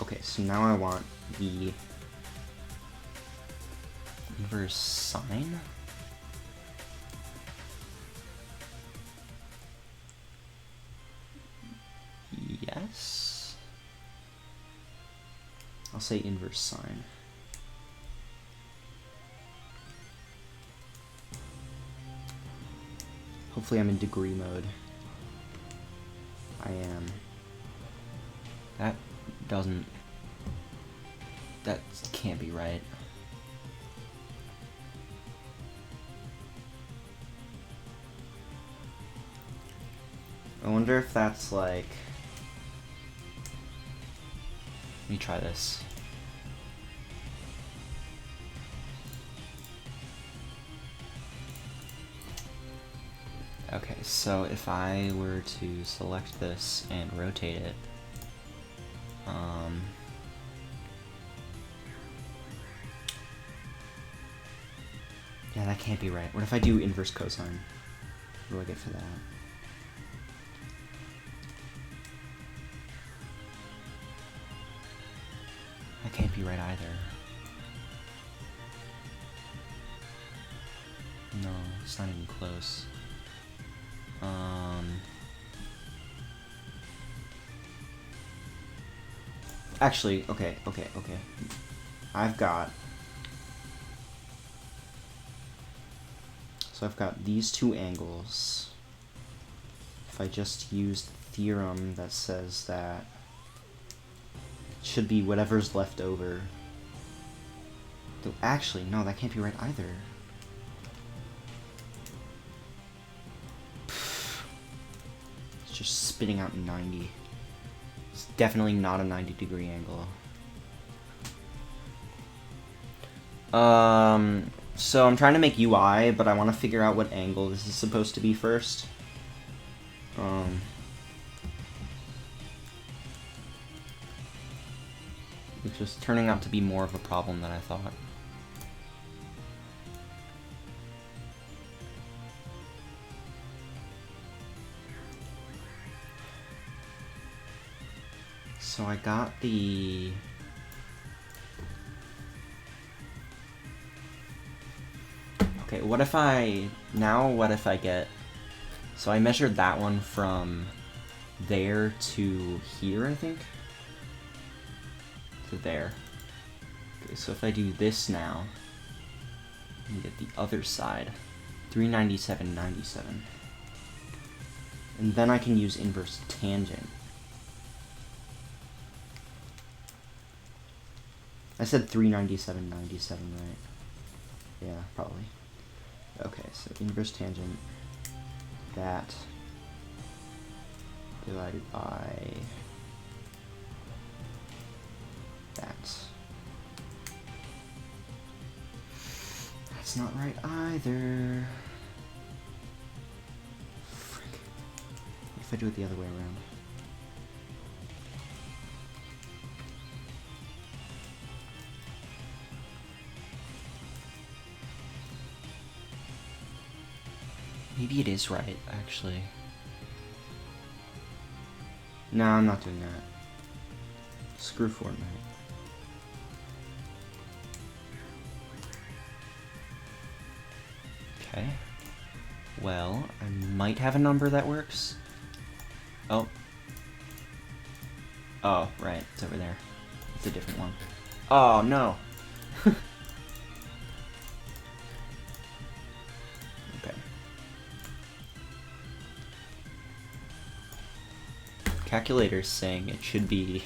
Speaker 1: Okay, so now I want the inverse sine. Yes. I'll say inverse sine. Hopefully I'm in degree mode. I am. That doesn't... That can't be right. I wonder if that's like... Let me try this. Okay, so if I were to select this and rotate it, yeah, that can't be right. What if I do inverse cosine? What do I get for that? That can't be right either. No, it's not even close. Actually, okay. I've got these two angles. If I just use the theorem that says that it should be whatever's left over. Though actually, no, that can't be right either. It's just spitting out 90. It's definitely not a 90-degree angle. So I'm trying to make UI, but I want to figure out what angle this is supposed to be first. Which is turning out to be more of a problem than I thought. So I got the... Okay, what if I get... So I measured that one from there to here, I think? To there. Okay, so if I do this now, and get the other side, 397.97. And then I can use inverse tangent. I said 397.97, right? Yeah, probably. Okay, so inverse tangent, that divided by that. That's not right either. Frick. What if I do it the other way around? Maybe it is right, actually. No, I'm not doing that. Screw Fortnite. Okay. Well, I might have a number that works. Oh. Oh, right. It's over there. It's a different one. Oh, no. Okay. Calculator's saying it should be...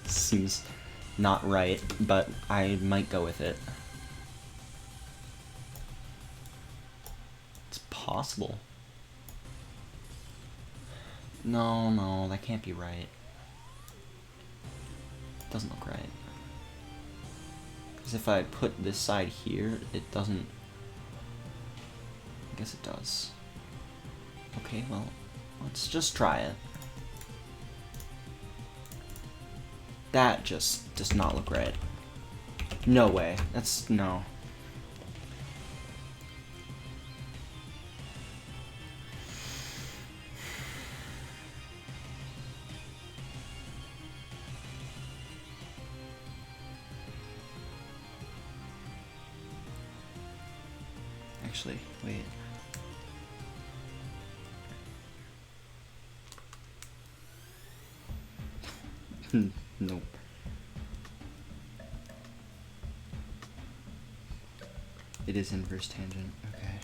Speaker 1: Seems not right, but I might go with it. It's possible. No, that can't be right. Doesn't look right. Because if I put this side here, it doesn't... I guess it does. Okay, well, let's just try it. That just does not look right. No way. That's... no. Actually, wait. Nope. It is inverse tangent. Okay.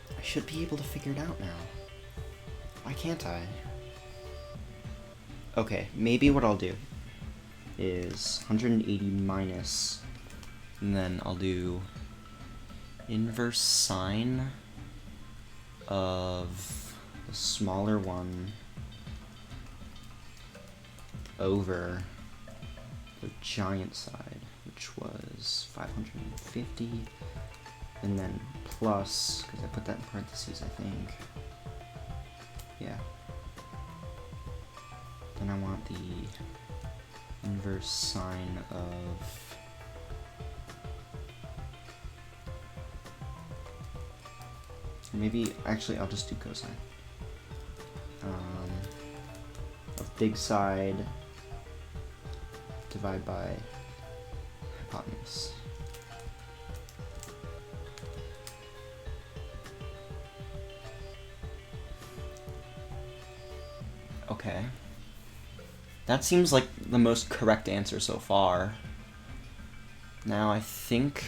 Speaker 1: I should be able to figure it out now. Why can't I? Okay, maybe what I'll do is 180 minus, and then I'll do inverse sine of the smaller one over the giant side, which was 550, and then plus, because I put that in parentheses, I think. Yeah. Then I want the inverse sine of maybe, actually, I'll just do cosine. Of big side divide by hypotenuse. Okay. That seems like the most correct answer so far. Now I think...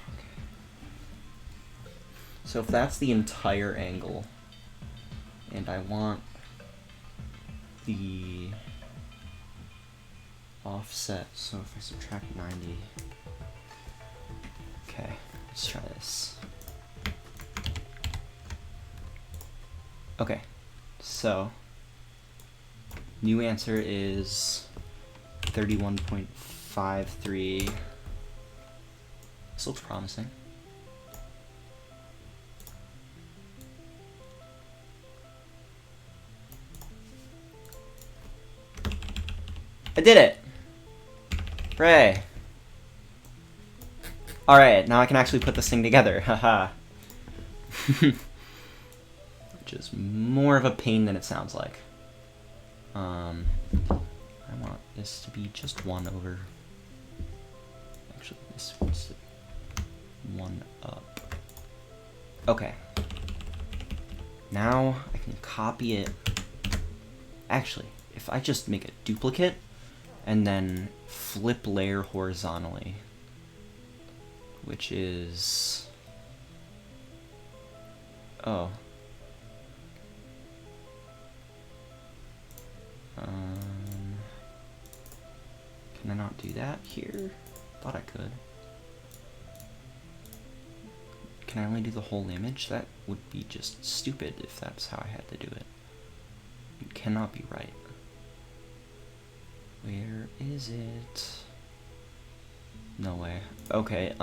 Speaker 1: Okay. So if that's the entire angle, and I want the offset, so if I subtract 90... Okay, let's try this. Okay, so new answer is 31.53. This looks promising. I did it! Hooray! Alright, now I can actually put this thing together. Haha. Which is more of a pain than it sounds like. I want this to be just 1 over. Actually, this one's 1 up. Okay. Now I can copy it. Actually, if I just make a duplicate and then flip layer horizontally, which is... Oh. Can I not do that here? Thought I could. Can I only do the whole image? That would be just stupid if that's how I had to do it. It cannot be right. Where is it? No way. Okay,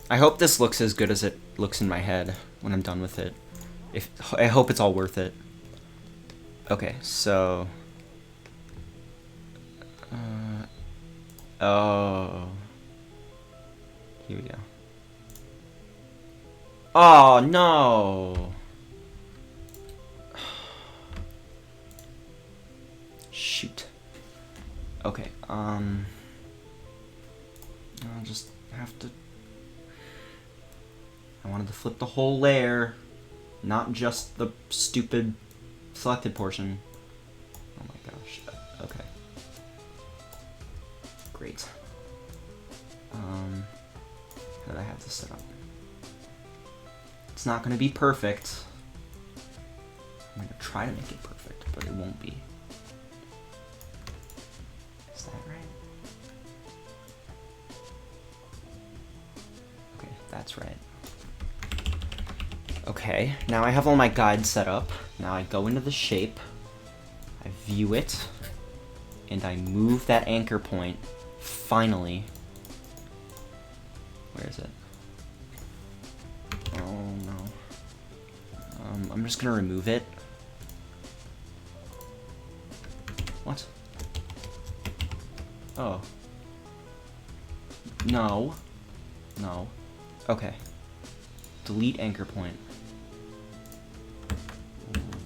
Speaker 1: I hope this looks as good as it looks in my head when I'm done with it. I hope it's all worth it. Okay, so... oh... Here we go. Oh, no! Shoot. Okay, I'll just have to... I wanted to flip the whole layer, not just the stupid selected portion. Oh my gosh. Okay. Great. How did I have this set up? It's not going to be perfect. I'm going to try to make it perfect, but it won't be. Is that right? Okay, that's right. Okay, now I have all my guides set up. Now I go into the shape, I view it, and I move that anchor point, finally. Where is it? Oh no. I'm just gonna remove it. What? Oh. No. No. Okay. Delete anchor point.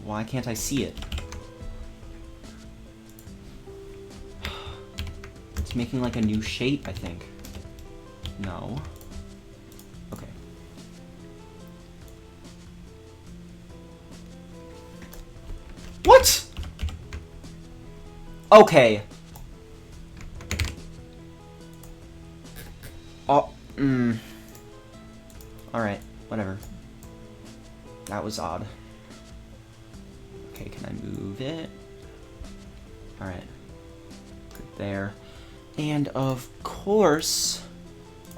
Speaker 1: Why can't I see it? It's making like a new shape, I think. No. Okay. What? Okay. Oh, Alright, whatever. That was odd. Okay, can I move it? Alright. Good there. And of course,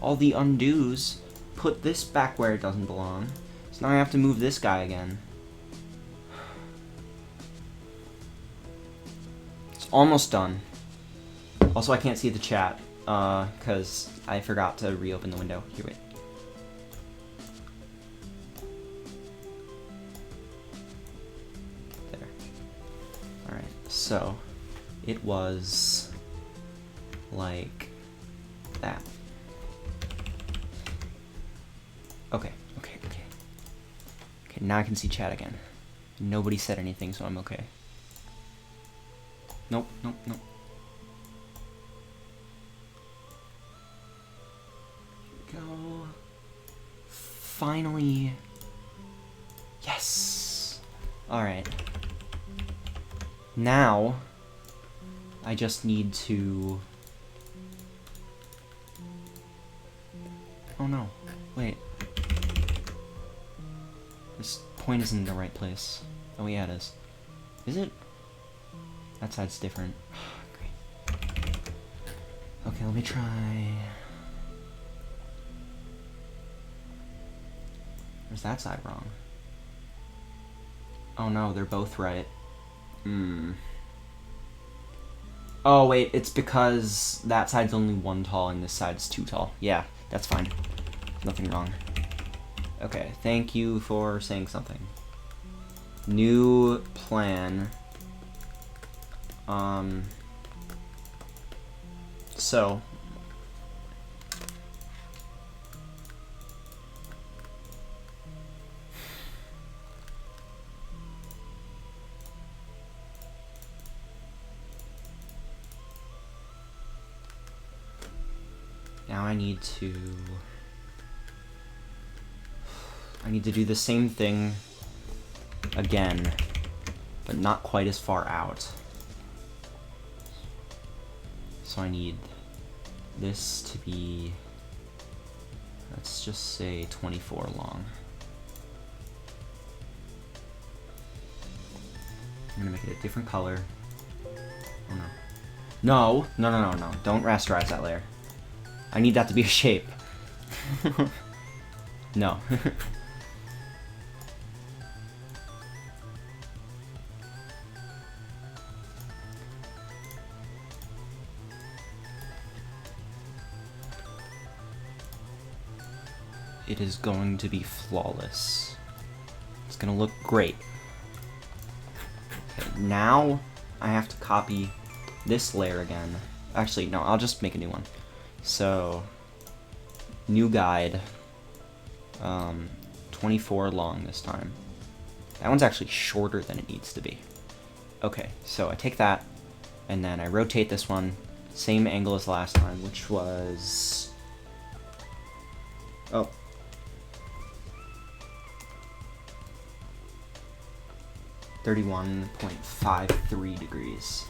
Speaker 1: all the undos put this back where it doesn't belong. So now I have to move this guy again. It's almost done. Also, I can't see the chat, because I forgot to reopen the window. Here, wait. There. Alright, so it was like that. Okay. Okay, now I can see chat again. Nobody said anything, so I'm okay. Nope. Go. Finally. Yes. Alright. Now, I just need to... Oh no. Wait. This point isn't in the right place. Oh yeah, it is. Is it? That side's different. Great. Okay, let me try... Where's that side wrong? Oh no, they're both right. Oh wait, it's because that side's only 1 tall and this side's 2 tall. Yeah, that's fine. Nothing wrong. Okay, thank you for saying something. New plan. So now I need to do the same thing again, but not quite as far out. So I need this to be, let's just say 24 long. I'm gonna make it a different color. Oh no. No, no, no, no, no. Don't rasterize that layer. I need that to be a shape. No. It is going to be flawless. It's gonna look great. Okay, now I have to copy this layer again. Actually, no, I'll just make a new one. So, new guide, 24 long this time. That one's actually shorter than it needs to be. Okay, so I take that, and then I rotate this one, same angle as last time, which was... Oh. .53 degrees.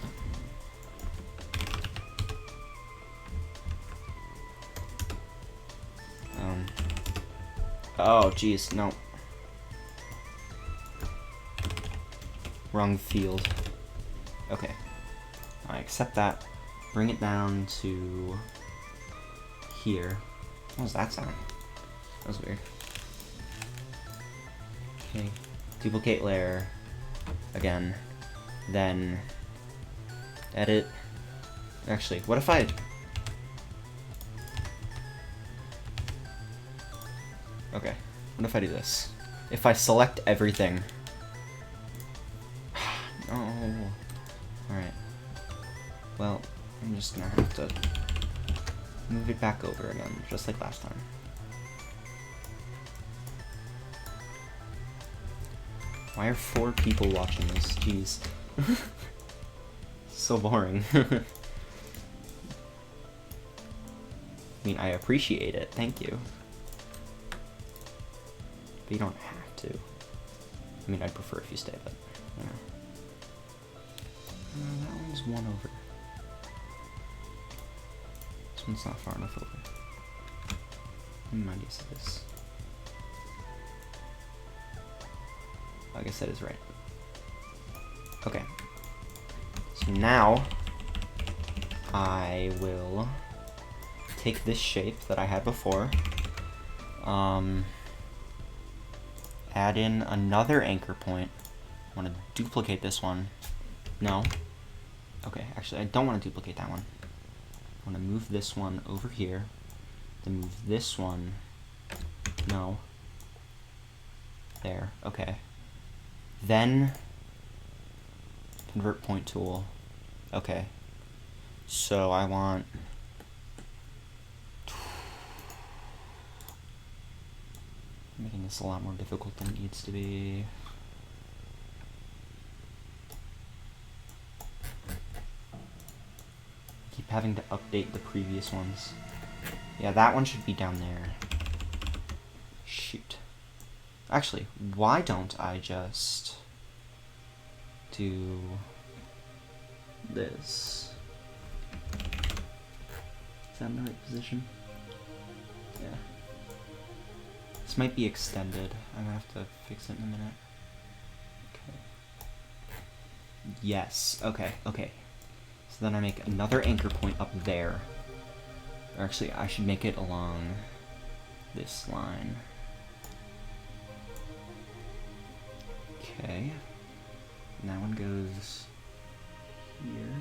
Speaker 1: Oh, geez, no. Wrong field. Okay. I accept that. Bring it down to here. What was that sound? That was weird. Okay. Duplicate layer. Again. Then edit. Actually, what if I... Okay, what if I do this? If I select everything... No. Alright. Well, I'm just gonna have to move it back over again, just like last time. Why are 4 people watching this? Jeez. So boring. I mean, I appreciate it, thank you. But you don't have to. I mean, I'd prefer if you stay, but, you know. That one's 1 over. This one's not far enough over. Mind you, this. I guess that is right. Okay. So now, I will take this shape that I had before, add in another anchor point. I want to duplicate this one. No. Okay, actually, I don't want to duplicate that one. I want to move this one over here, then move this one. No. There, okay. Then, convert point tool. Okay. So I want... making this a lot more difficult than it needs to be. Keep having to update the previous ones. Yeah, that one should be down there. Shoot. Actually, why don't I just do this? Is that in the right position? Yeah. This might be extended. I'm gonna have to fix it in a minute. Okay. Yes. Okay. Okay. So then I make another anchor point up there. Or actually, I should make it along this line. Okay. And that one goes here.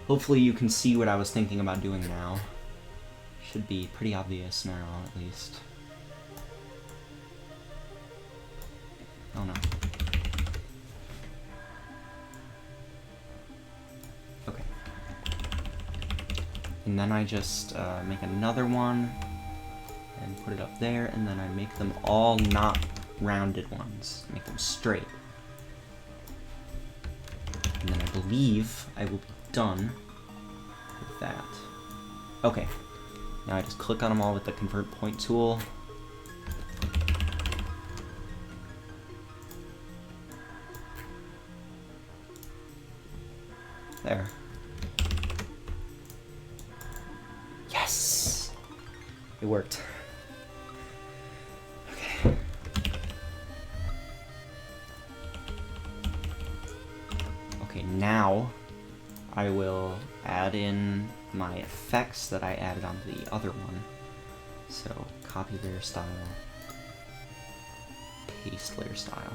Speaker 1: Hopefully you can see what I was thinking about doing now. Should be pretty obvious now, at least. Oh no. Okay. And then I just make another one and put it up there, and then I make them all not rounded ones. Make them straight. And then I believe I will be done with that. Okay. Now I just click on them all with the Convert Point tool. There. Yes! It worked. Okay. Okay, now I will add in my effects that I added onto the other one. So, copy layer style, paste layer style,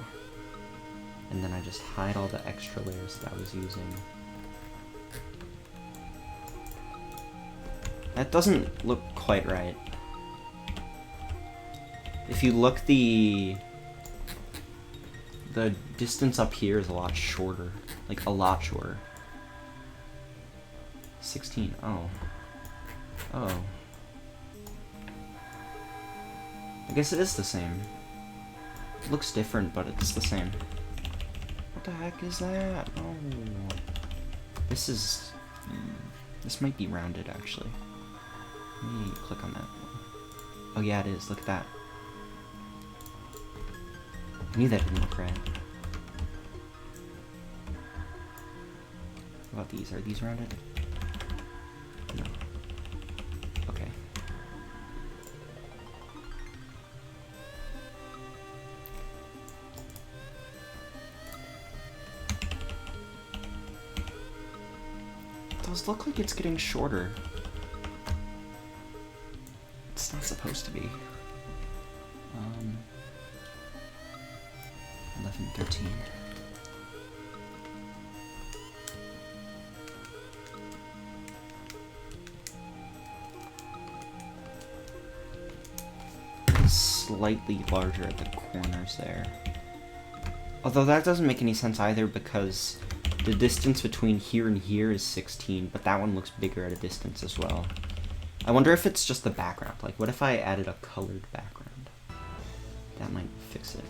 Speaker 1: and then I just hide all the extra layers that I was using. That doesn't look quite right. If you look, the distance up here is a lot shorter. Like, a lot shorter. 16. Oh. Oh. I guess it is the same. It looks different, but it's the same. What the heck is that? Oh. This is... this might be rounded, actually. Let me click on that. Oh yeah, it is. Look at that. I knew that didn't look right. What about these? Are these rounded? No. Okay. Those look like it's getting shorter. It's not supposed to be. 11, 13. Slightly larger at the corners there. Although that doesn't make any sense either, because the distance between here and here is 16, but that one looks bigger at a distance as well. I wonder if it's just the background. Like, what if I added a colored background? That might fix it.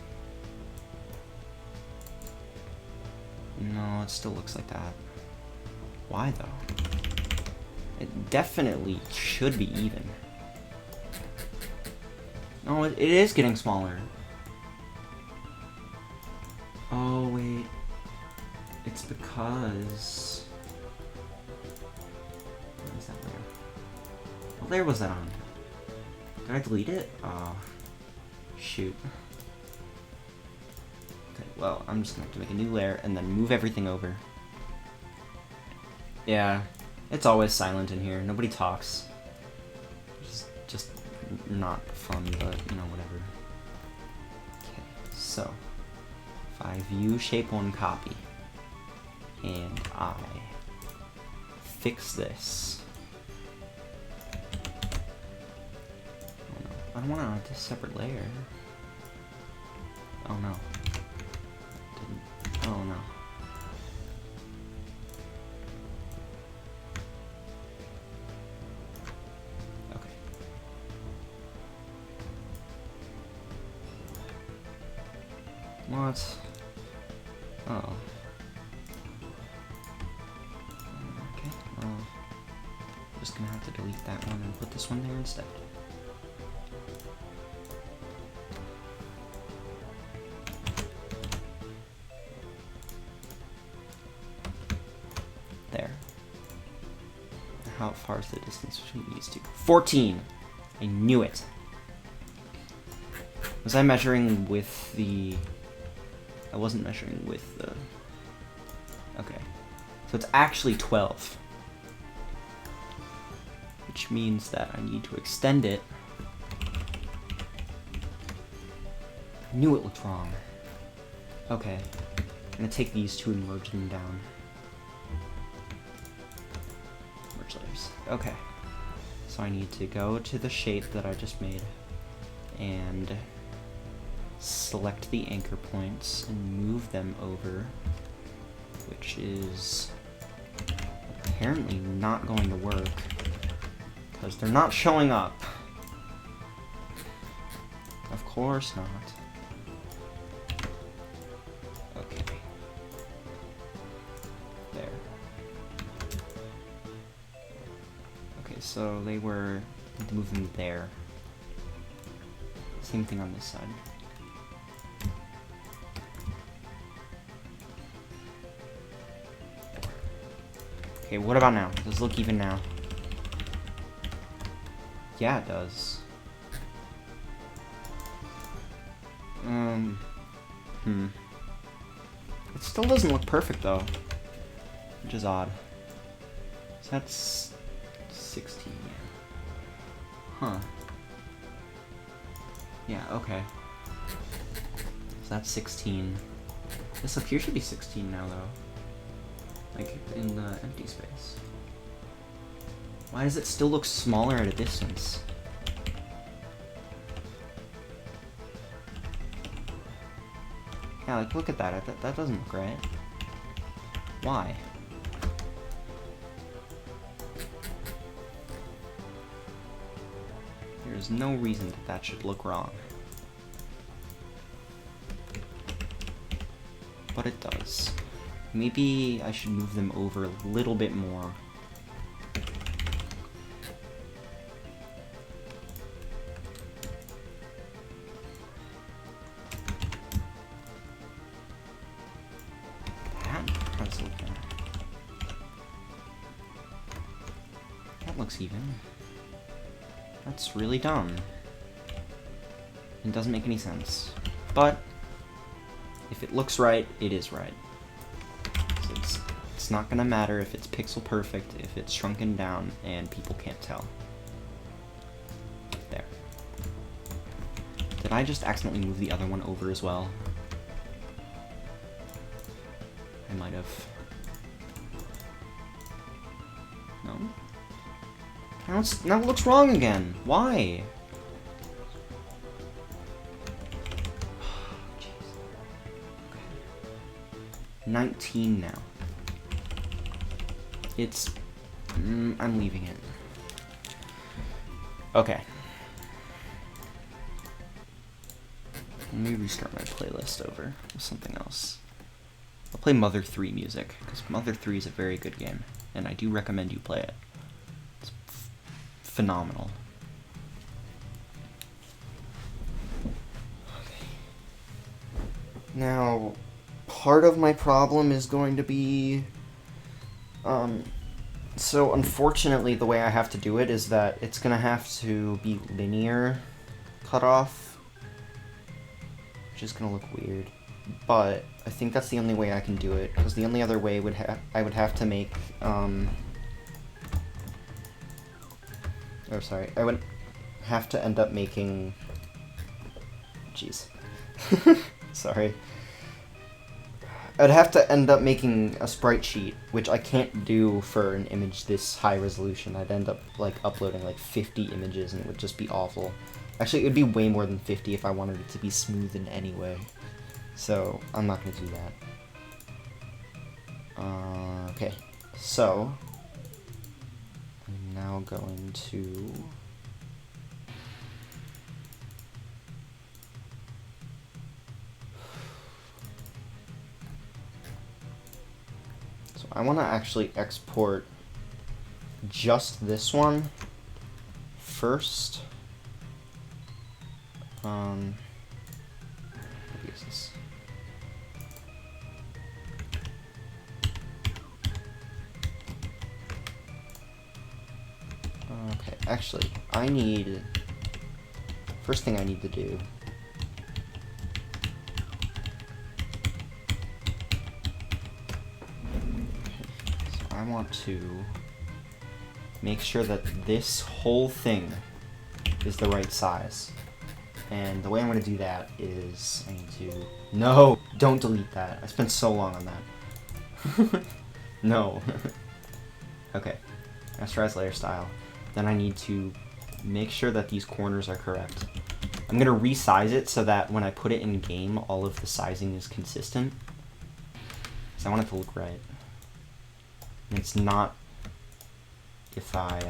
Speaker 1: No, it still looks like that. Why, though? It definitely should be even. No, it is getting smaller. Oh, wait. It's because... what is that layer? What layer was that on? Did I delete it? Oh, shoot. Okay, well, I'm just gonna have to make a new layer and then move everything over. Yeah, it's always silent in here. Nobody talks. It's just not fun, but, you know, whatever. Okay, so, if I view shape 1 copy, and I fix this. Oh no, I don't want to add a separate layer. Oh no. Didn't. Oh no. Okay. What? Oh. Okay, well, I'm just gonna have to delete that one and put this one there instead. There. How far is the distance between these two? 14! I knew it! Was I measuring with the... I wasn't measuring with the... Okay. So it's actually 12. Which means that I need to extend it. I knew it looked wrong. Okay. I'm gonna take these two and merge them down. Merge layers. Okay. So I need to go to the shape that I just made and select the anchor points and move them over, which is apparently not going to work because they're not showing up. Of course not. Okay. There. Okay, so they were moving there. Same thing on this side. Okay, what about now? Does it look even now? Yeah, it does. It still doesn't look perfect though, which is odd. So that's 16. Huh. Yeah, okay. So that's 16. This up here should be 16 now though. Like, in the empty space. Why does it still look smaller at a distance? Yeah, like, look at that. That doesn't look right. Why? There's no reason that should look wrong. But it does. Maybe I should move them over a little bit more. That looks even. That's really dumb. It doesn't make any sense. But if it looks right, it is right. So it's not gonna matter if it's pixel perfect, if it's shrunken down and people can't tell. There. Did I just accidentally move the other one over as well? I might have. No? Now it looks wrong again. Why? 19 now. It's... I'm leaving it. Okay. Let me restart my playlist over with something else. I'll play Mother 3 music, because Mother 3 is a very good game, and I do recommend you play it. It's phenomenal. Okay. Now, part of my problem is going to be, so unfortunately the way I have to do it is that it's going to have to be linear cutoff, which is going to look weird, but I think that's the only way I can do it, because the only other way I would have to make, I would have to end up making, jeez, sorry. I'd have to end up making a sprite sheet, which I can't do for an image this high resolution. I'd end up like uploading like 50 images and it would just be awful. Actually, it would be way more than 50 if I wanted it to be smooth in any way. So, I'm not going to do that. Okay, so I'm now going to... I want to actually export just this one first. What is this? Okay, actually, first thing I need to do I want to make sure that this whole thing is the right size. And the way I'm going to do that is I need to... No! Don't delete that. I spent so long on that. No. Okay. Rasterize layer style. Then I need to make sure that these corners are correct. I'm gonna resize it so that when I put it in game, all of the sizing is consistent. Because I want it to look right. And it's not if I,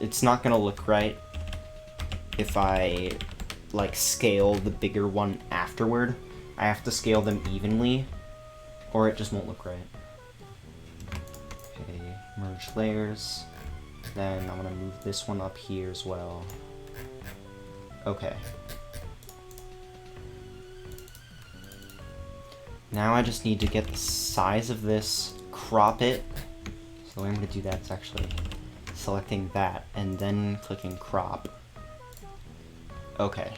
Speaker 1: it's not gonna look right if I, like, scale the bigger one afterward. I have to scale them evenly, or it just won't look right. Okay, merge layers. Then I'm gonna move this one up here as well. Okay. Now I just need to get the size of this, crop it. So the way I'm gonna do that is actually selecting that and then clicking crop. Okay.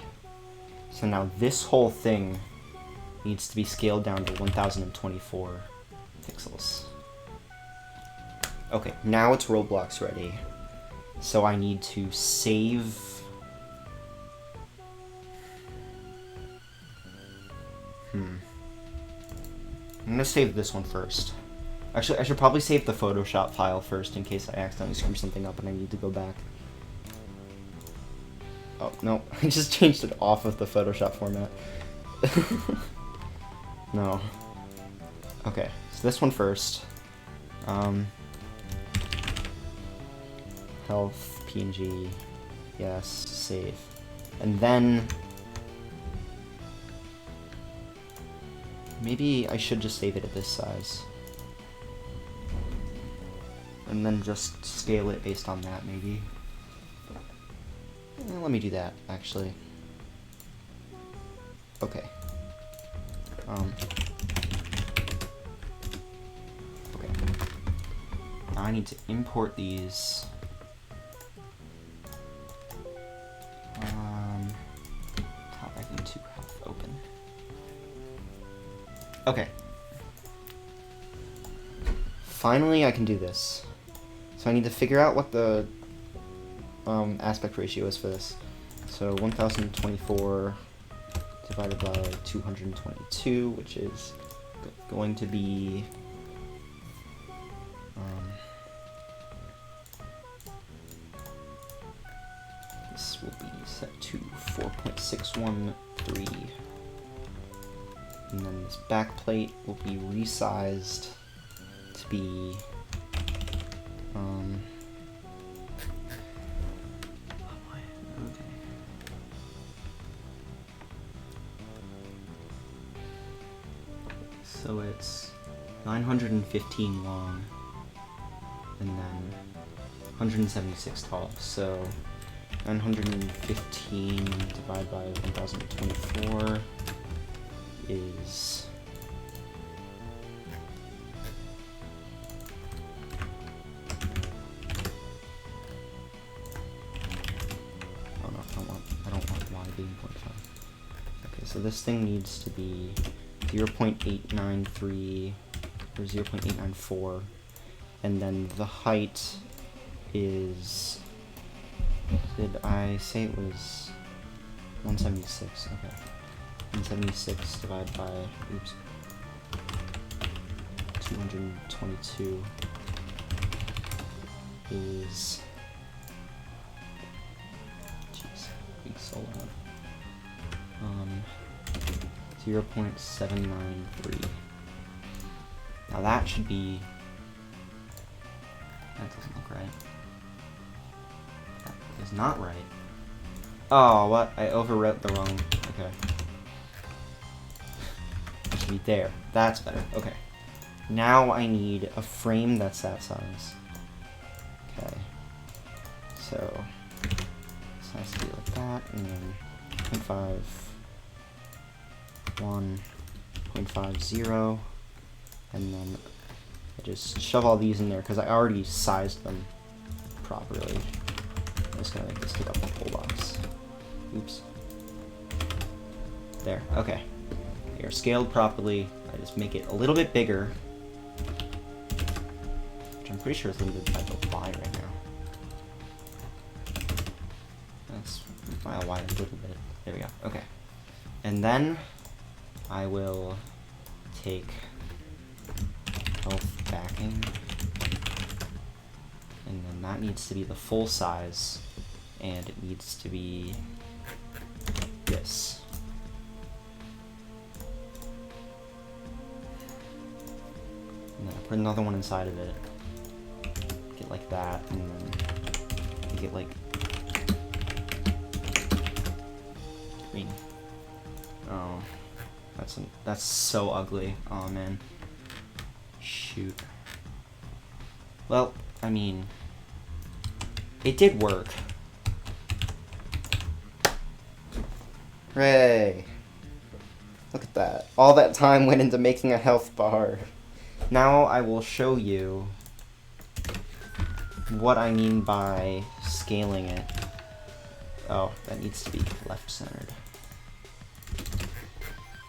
Speaker 1: So now this whole thing needs to be scaled down to 1024 pixels. Okay, now it's Roblox ready. So I need to save. I'm gonna save this one first. Actually, I should probably save the Photoshop file first in case I accidentally screw something up and I need to go back. Oh, no, I just changed it off of the Photoshop format. No. Okay, so this one first. Health, PNG, yes, save. And then maybe I should just save it at this size. And then just scale it based on that, maybe. Let me do that, actually. Okay. Okay. Now I need to import these. Top I need to have open. Okay. Finally, I can do this. So I need to figure out what the aspect ratio is for this. So 1024 divided by 222, which is going to be this will be set to 4.613, and then this back plate will be resized to be so it's 915 long and then 176 tall. So 915 divided by 1024 is I don't want y being 0.5. Okay, so this thing needs to be 0.893 or 0.894, and then the height is, did I say it was 176? Okay, 176 divided by, oops, 222 is, jeez, being so loud. 0.793. Now that should be, that doesn't look right. That is not right. Oh, what? I overwrote the wrong, okay. It should be there. That's better, okay. Now I need a frame that's that size. Okay. So, this has to be like that, and then 0.5, 1.50, and then I just shove all these in there because I already sized them properly. I'm just gonna make this take up the whole box. Oops. There, okay. They are scaled properly. I just make it a little bit bigger, which I'm pretty sure is limited by the Y right now. Let's file Y a little bit. There we go, okay. And then I will take health backing, and then that needs to be the full size and it needs to be this. And then I put another one inside of it. Get like that, and then get like green. Oh, that's so ugly. Oh man. Shoot. Well, I mean, it did work. Hooray! Look at that. All that time went into making a health bar. Now I will show you what I mean by scaling it. Oh, that needs to be left-centered.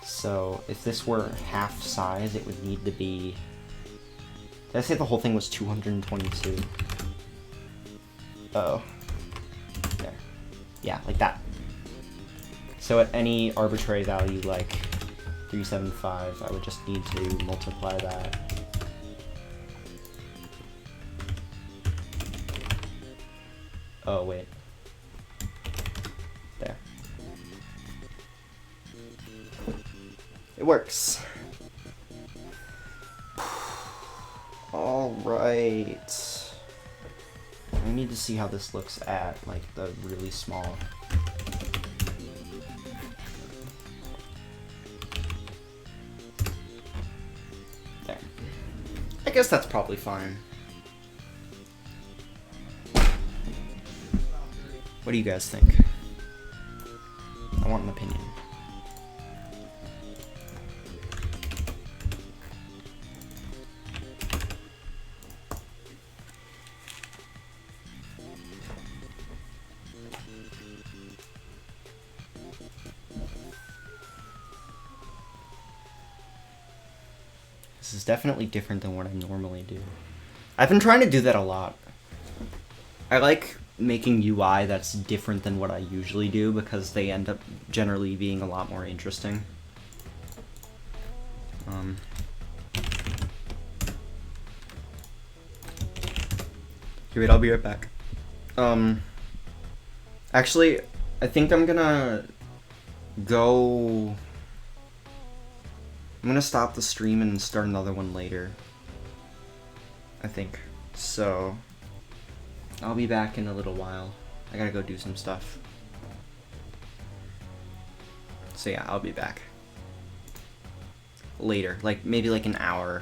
Speaker 1: So, if this were half size, it would need to be... Did I say the whole thing was 222? Oh. There. Yeah, like that. So at any arbitrary value, like 375, I would just need to multiply that. Oh, wait. There. It works. Alright. I need to see how this looks at, like, the really small. There. I guess that's probably fine. What do you guys think? I want an opinion. This is definitely different than what I normally do. I've been trying to do that a lot. I like making UI that's different than what I usually do because they end up generally being a lot more interesting. Here, wait, I'll be right back. Actually, I think I'm gonna go... I'm gonna stop the stream and start another one later. I think. So, I'll be back in a little while. I gotta go do some stuff. So yeah, I'll be back. Later. Like, maybe like an hour